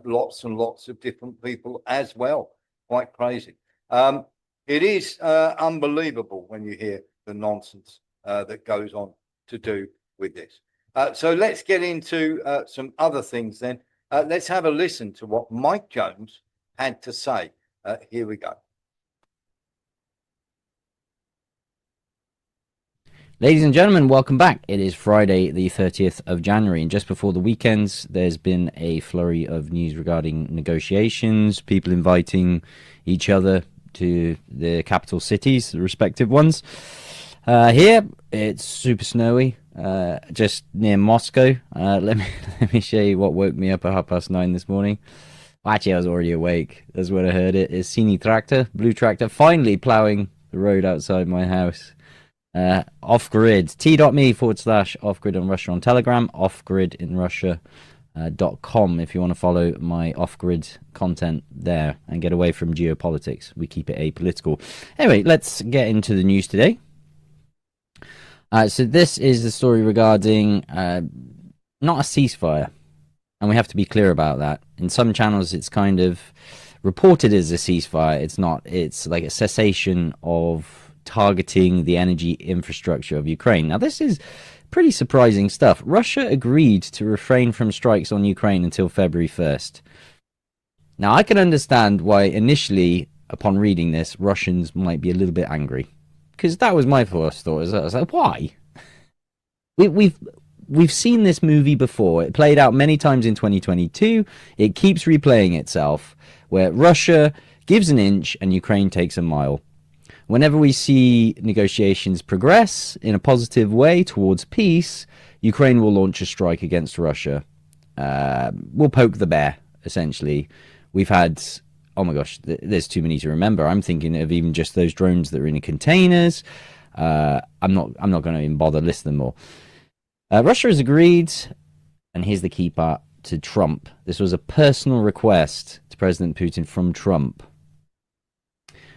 lots and lots of different people as well. Quite crazy. It is unbelievable when you hear the nonsense that goes on to do with this. So let's get into some other things then. Let's have a listen to what Mike Jones had to say. Here we go. Ladies and gentlemen, welcome back. It is Friday, the 30th of January, and just before the weekends, there's been a flurry of news regarding negotiations, people inviting each other to the capital cities, the respective ones. Here, it's super snowy, just near Moscow. Let me show you what woke me up at 9:30 this morning. Actually, I was already awake. That's when I heard it. It's Sini tractor, blue tractor, finally ploughing the road outside my house. Off-grid, t.me/off-grid on Russia on Telegram, off-grid in Russia.com if you want to follow my off-grid content there and get away from geopolitics. We keep it apolitical. Anyway, let's get into the news today. So this is the story regarding not a ceasefire, and we have to be clear about that. In some channels, it's kind of reported as a ceasefire. It's not. It's like a cessation of targeting the energy infrastructure of Ukraine. Now, this is pretty surprising stuff. Russia agreed to refrain from strikes on Ukraine until February 1st. Now, I can understand why initially, upon reading this, Russians might be a little bit angry. Because that was my first thought. I was like, why? We've seen this movie before. It played out many times in 2022. It keeps replaying itself, where Russia gives an inch and Ukraine takes a mile. Whenever we see negotiations progress in a positive way towards peace, Ukraine will launch a strike against Russia. We'll poke the bear, essentially. We've had, oh my gosh, there's too many to remember. I'm thinking of even just those drones that are in containers. I'm not going to even bother listing them all. Russia has agreed, and here's the key part, to Trump. This was a personal request to President Putin from Trump.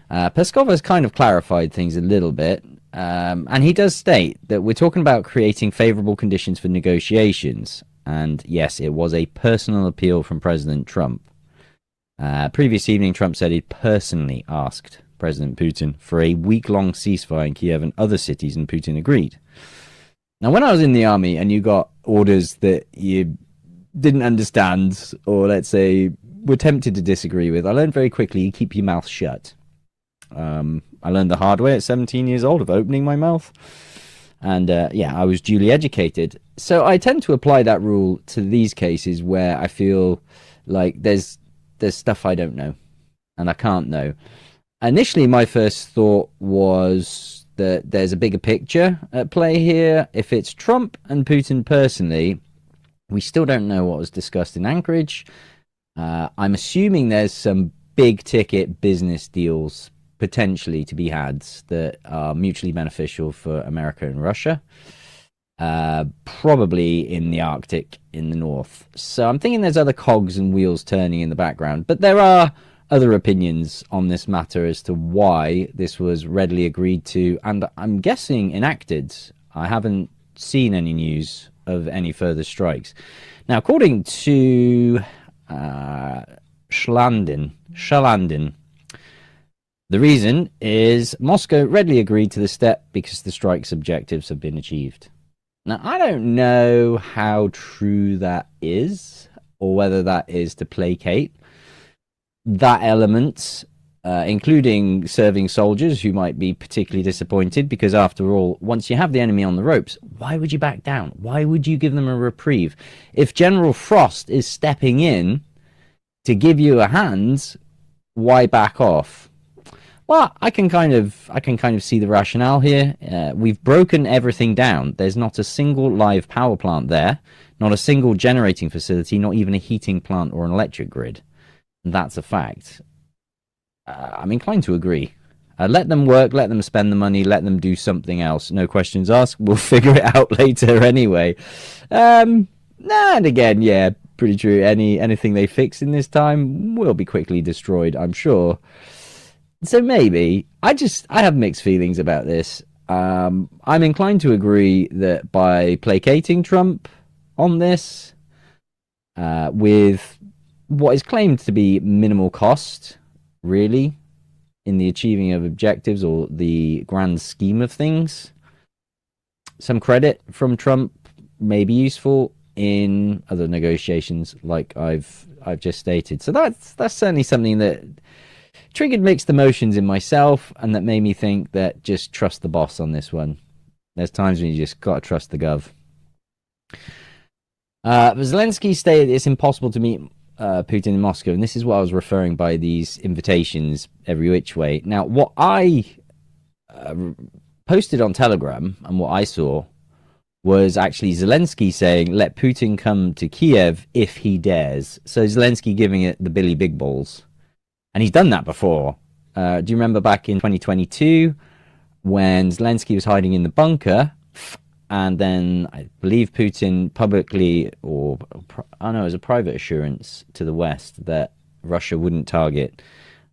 Peskov has kind of clarified things a little bit, and he does state that we're talking about creating favorable conditions for negotiations. And yes, it was a personal appeal from President Trump. Previous evening, Trump said he'd personally asked President Putin for a week-long ceasefire in Kiev and other cities, and Putin agreed. Now, when I was in the army and you got orders that you didn't understand, or let's say were tempted to disagree with, I learned very quickly you keep your mouth shut. I learned the hard way at 17 years old of opening my mouth. And yeah, I was duly educated. So I tend to apply that rule to these cases where I feel like there's stuff I don't know and I can't know. Initially, my first thought was that there's a bigger picture at play here. If it's Trump and Putin personally, we still don't know what was discussed in Anchorage. I'm assuming there's some big ticket business deals potentially to be had that are mutually beneficial for America and Russia, probably in the Arctic in the north. So I'm thinking there's other cogs and wheels turning in the background, but there are other opinions on this matter as to why this was readily agreed to, and I'm guessing enacted. I haven't seen any news of any further strikes. Now, according to Shalandin, the reason is Moscow readily agreed to the step because the strike's objectives have been achieved. Now, I don't know how true that is, or whether that is to placate that element, including serving soldiers who might be particularly disappointed, because after all, once you have the enemy on the ropes, why would you back down? Why would you give them a reprieve? If General Frost is stepping in to give you a hand, why back off? Well, I can kind of see the rationale here. We've broken everything down. There's not a single live power plant there, not a single generating facility, not even a heating plant or an electric grid. That's a fact. I'm inclined to agree. Let them work, let them spend the money, let them do something else. No questions asked. We'll figure it out later anyway. And again, yeah, pretty true. Anything they fix in this time will be quickly destroyed, I'm sure. So maybe I have mixed feelings about this. I'm inclined to agree that by placating Trump on this, with what is claimed to be minimal cost, really, in the achieving of objectives or the grand scheme of things, some credit from Trump may be useful in other negotiations, like I've just stated. So that's certainly something that triggered mixed emotions in myself, and that made me think that just trust the boss on this one. There's times when you just got to trust the gov. Zelensky stated it's impossible to meet Putin in Moscow, and this is what I was referring by these invitations every which way. Now, what I posted on Telegram and what I saw was actually Zelensky saying, let Putin come to Kiev if he dares. So Zelensky giving it the Billy Big Balls. And he's done that before. Do you remember back in 2022 when Zelensky was hiding in the bunker, and then I believe Putin publicly, or I don't know, as a private assurance to the West that Russia wouldn't target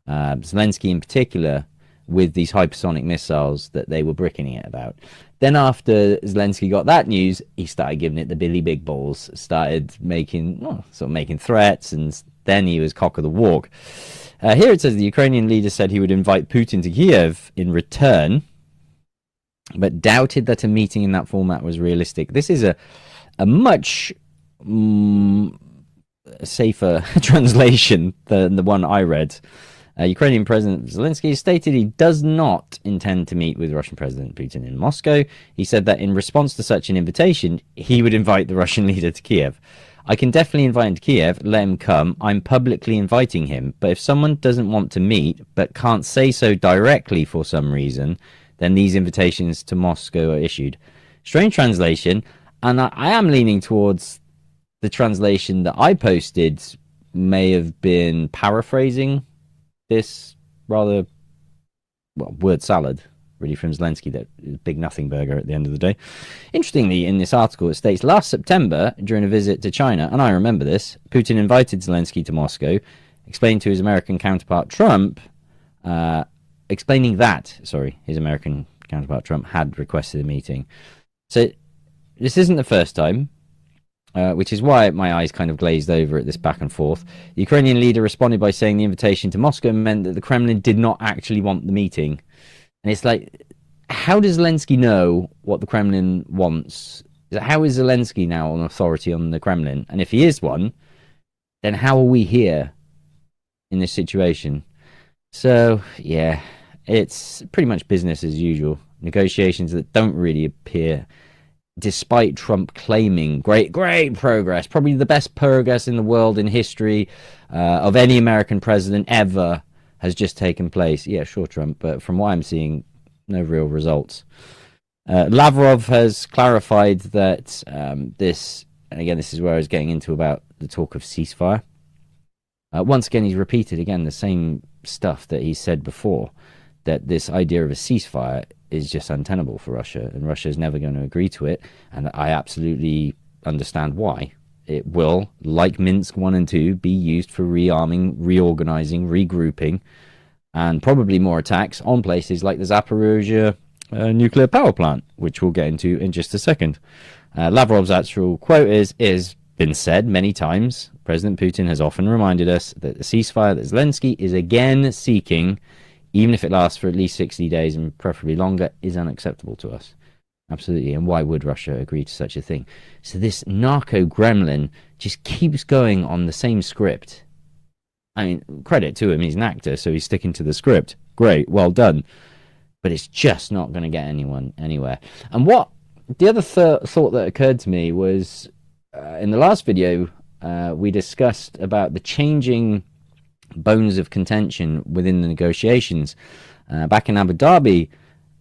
Zelensky in particular with these hypersonic missiles that they were bricking it about. Then after Zelensky got that news, he started giving it the Billy Big Balls, started making threats, and then he was cock of the walk. Here it says the Ukrainian leader said he would invite Putin to Kiev in return, but doubted that a meeting in that format was realistic. This is a much safer translation than the one I read. Ukrainian President Zelensky stated he does not intend to meet with Russian President Putin in Moscow. He said that in response to such an invitation, he would invite the Russian leader to Kiev. I can definitely invite him to Kiev, let him come. I'm publicly inviting him. But if someone doesn't want to meet, but can't say so directly for some reason, then these invitations to Moscow are issued. Strange translation, and I am leaning towards the translation that I posted may have been paraphrasing this rather, well, word salad, really, from Zelensky, that big nothing burger at the end of the day. Interestingly, in this article, it states, last September, during a visit to China, and I remember this, Putin invited Zelensky to Moscow, explaining to his American counterpart Trump, his American counterpart Trump had requested a meeting. So this isn't the first time, which is why my eyes kind of glazed over at this back and forth. The Ukrainian leader responded by saying the invitation to Moscow meant that the Kremlin did not actually want the meeting. And it's like, how does Zelensky know what the Kremlin wants? How is Zelensky now an authority on the Kremlin? And if he is one, then how are we here in this situation? So, yeah, it's pretty much business as usual. Negotiations that don't really appear, despite Trump claiming great progress, probably the best progress in the world in history of any American president ever, has just taken place. Yeah, sure, Trump, but from what I'm seeing, no real results. Lavrov has clarified that this, and again, this is where I was getting into about the talk of ceasefire. Once again, he's repeated again the same stuff that he said before, that this idea of a ceasefire is just untenable for Russia, and Russia is never going to agree to it, and I absolutely understand why. It will, like Minsk 1 and 2, be used for rearming, reorganizing, regrouping, and probably more attacks on places like the Zaporozhye nuclear power plant, which we'll get into in just a second. Lavrov's actual quote is been said many times. President Putin has often reminded us that the ceasefire that Zelensky is again seeking, even if it lasts for at least 60 days and preferably longer, is unacceptable to us. Absolutely. And why would Russia agree to such a thing? So this narco-gremlin just keeps going on the same script. I mean, credit to him, he's an actor, so he's sticking to the script. Great, well done. But it's just not going to get anyone anywhere. And what the other thought that occurred to me was, in the last video, we discussed about the changing bones of contention within the negotiations. Back in Abu Dhabi,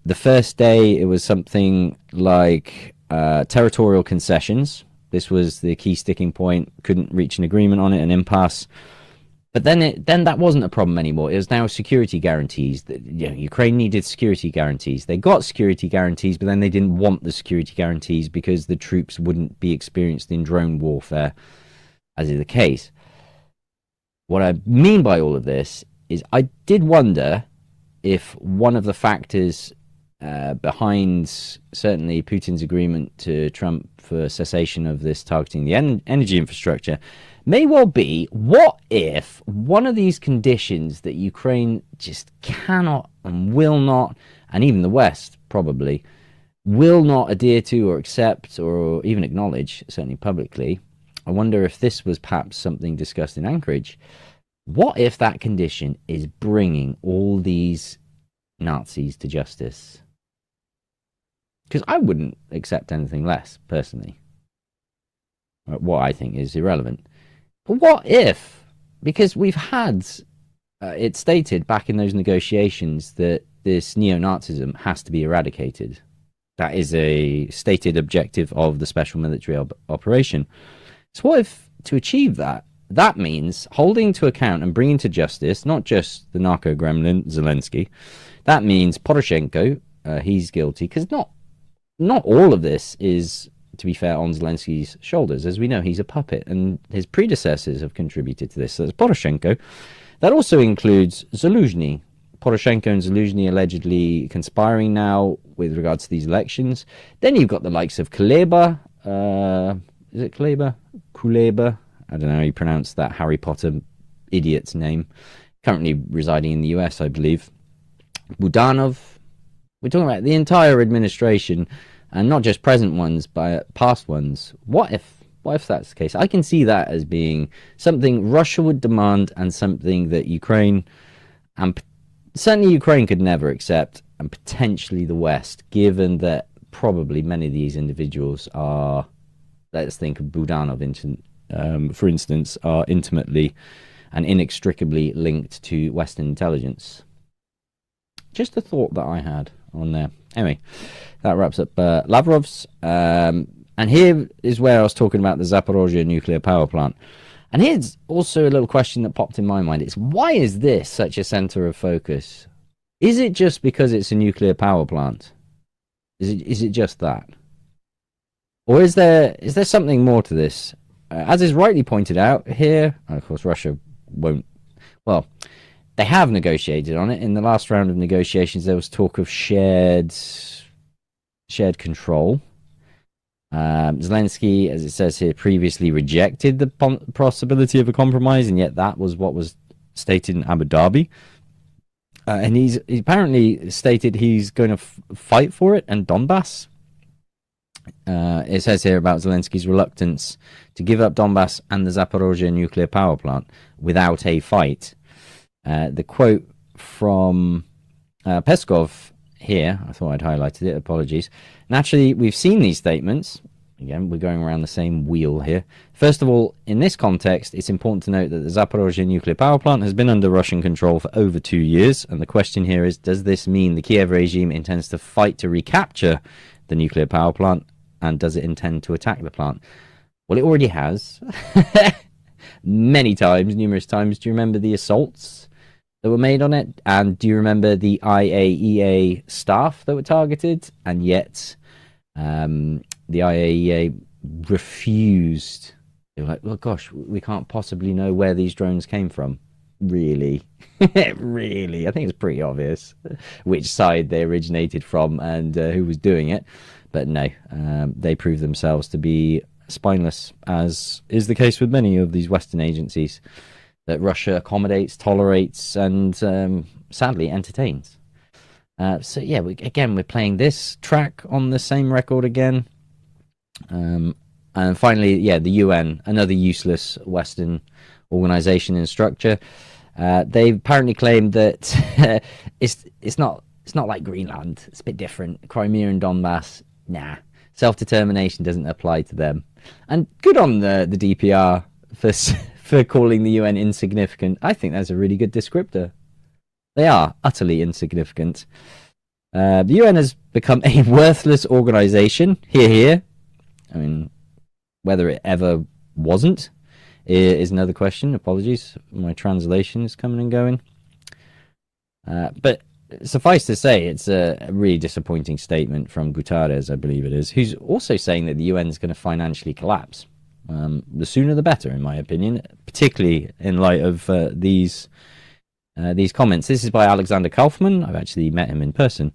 the first day it was something like territorial concessions. This was the key sticking point. Couldn't reach an agreement on it, an impasse. But then that wasn't a problem anymore. It was now security guarantees. Ukraine needed security guarantees. They got security guarantees, but then they didn't want the security guarantees because the troops wouldn't be experienced in drone warfare, as is the case. What I mean by all of this is I did wonder if one of the factors behind certainly Putin's agreement to Trump for cessation of this targeting the energy infrastructure may well be, what if one of these conditions that Ukraine just cannot and will not, and even the West probably, will not adhere to or accept or even acknowledge, certainly publicly. I wonder if this was perhaps something discussed in Anchorage. What if that condition is bringing all these Nazis to justice? because I wouldn't accept anything less, personally. What I think is irrelevant. But what if, because we've had it stated back in those negotiations that this neo-Nazism has to be eradicated. That is a stated objective of the special military operation. So what if, to achieve that, that means holding to account and bringing to justice not just the narco-gremlin Zelensky, that means Poroshenko, he's guilty, because not all of this is, to be fair, on Zelensky's shoulders. As we know, he's a puppet, and his predecessors have contributed to this. So there's Poroshenko. That also includes Zaluzhny. Poroshenko and Zaluzhny allegedly conspiring now with regards to these elections. Then you've got the likes of Kuleba. Is it Kuleba? Kuleba? I don't know how you pronounce that Harry Potter idiot's name. Currently residing in the US, I believe. Budanov. We're talking about the entire administration, and not just present ones, but past ones. What if that's the case? I can see that as being something Russia would demand, and something that Ukraine, and certainly Ukraine, could never accept, and potentially the West, given that probably many of these individuals are, let's think of Budanov, for instance, are intimately and inextricably linked to Western intelligence. Just a thought that I had on there. Anyway, that wraps up Lavrov's. And here is where I was talking about the Zaporozhye nuclear power plant. And here's also a little question that popped in my mind. It's, why is this such a center of focus? Is it just because it's a nuclear power plant? Is it just that? Or is there something more to this? As is rightly pointed out here, and of course Russia won't, well, they have negotiated on it. In the last round of negotiations, there was talk of shared control. Zelensky, as it says here, previously rejected the possibility of a compromise, and yet that was what was stated in Abu Dhabi. And he's apparently stated he's going to fight for it, and Donbass. It says here about Zelensky's reluctance to give up Donbass and the Zaporozhye nuclear power plant without a fight. The quote from Peskov here, I thought I'd highlighted it, apologies. Naturally, we've seen these statements. Again, we're going around the same wheel here. First of all, in this context, it's important to note that the Zaporozhye nuclear power plant has been under Russian control for over 2 years. And the question here is, does this mean the Kiev regime intends to fight to recapture the nuclear power plant? And does it intend to attack the plant? Well, it already has. Many times, numerous times. Do you remember the assaults that were made on it? And do you remember the IAEA staff that were targeted? And yet the IAEA refused. They were like, well, gosh, we can't possibly know where these drones came from. Really? Really? I think it's pretty obvious which side they originated from and who was doing it. But no, they proved themselves to be spineless, as is the case with many of these Western agencies that Russia accommodates, tolerates, and sadly entertains. So yeah, we're playing this track on the same record again. And finally, yeah, the UN, another useless Western organization and structure. They've apparently claimed that it's not like Greenland. It's a bit different. Crimea and Donbass, nah. Self-determination doesn't apply to them. And good on the DPR for calling the UN insignificant. I think that's a really good descriptor. They are utterly insignificant. The UN has become a worthless organization. Here. I mean, whether it ever wasn't is another question. Apologies, my translation is coming and going. But suffice to say, it's a really disappointing statement from Guterres, I believe it is, who's also saying that the UN is going to financially collapse. The sooner the better, in my opinion, particularly in light of these comments. This is by Alexander Kaufman. I've actually met him in person.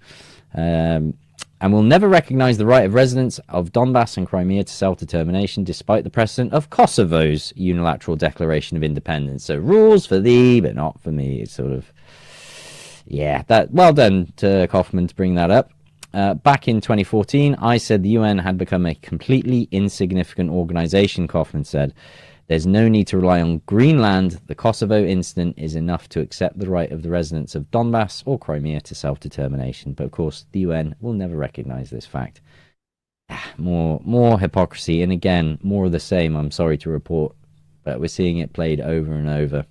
And will never recognize the right of residents of Donbass and Crimea to self-determination, despite the precedent of Kosovo's unilateral declaration of independence. So rules for thee, but not for me. It's sort of, yeah, that well done to Kaufman to bring that up. Back in 2014, I said the UN had become a completely insignificant organization, Kaufman said. There's no need to rely on Greenland. The Kosovo incident is enough to accept the right of the residents of Donbass or Crimea to self-determination. But of course, the UN will never recognize this fact. More hypocrisy, and again, more of the same, I'm sorry to report, but we're seeing it played over and over.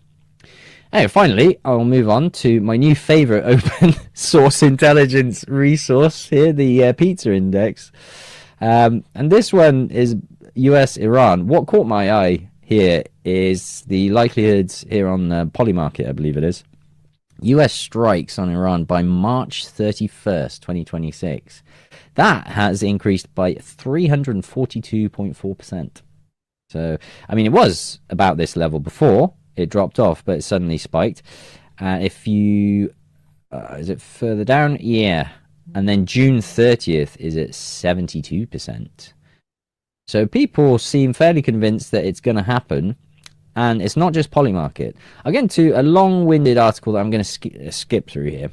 Anyway, finally, I'll move on to my new favorite open source intelligence resource here, the Pizza Index. And this one is US-Iran. What caught my eye here is the likelihoods here on Polymarket, I believe it is. US strikes on Iran by March 31st, 2026. That has increased by 342.4%. So, I mean, it was about this level before. It dropped off, but it suddenly spiked. If you... is it further down? Yeah. And then June 30th is at 72%. So people seem fairly convinced that it's going to happen. And it's not just Polymarket. I'll get into a long-winded article that I'm going to skip through here.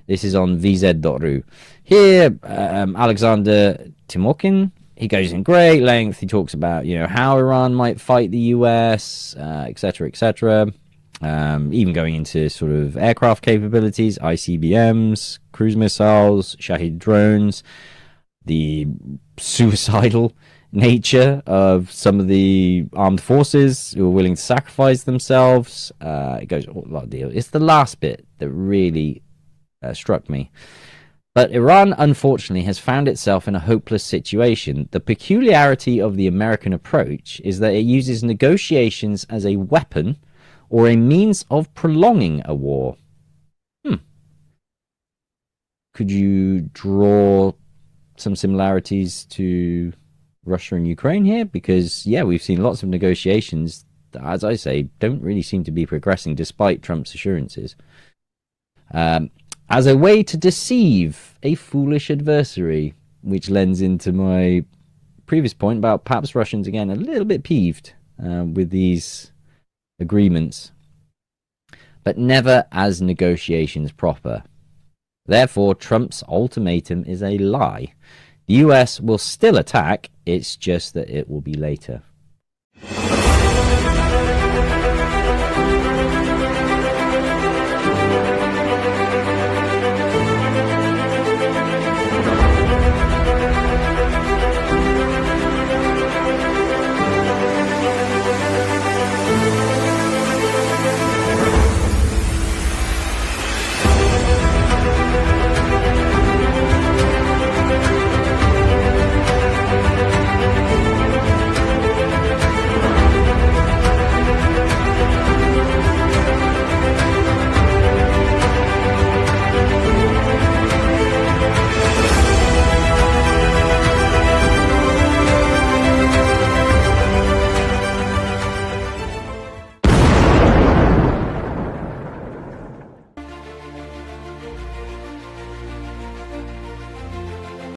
This is on vz.ru. Here, Alexander Timokin, he goes in great length. He talks about, how Iran might fight the US, etc., etc. Even going into sort of aircraft capabilities, ICBMs, cruise missiles, Shahid drones, the suicidal nature of some of the armed forces who are willing to sacrifice themselves. It goes a lot of deal. It's the last bit that really struck me. But Iran, unfortunately, has found itself in a hopeless situation. The peculiarity of the American approach is that it uses negotiations as a weapon or a means of prolonging a war. Could you draw some similarities to Russia and Ukraine here? Because, yeah, we've seen lots of negotiations that, as I say, don't really seem to be progressing despite Trump's assurances. As a way to deceive a foolish adversary, which lends into my previous point about perhaps Russians, again, a little bit peeved with these agreements, but never as negotiations proper. Therefore, Trump's ultimatum is a lie. The US will still attack, it's just that it will be later.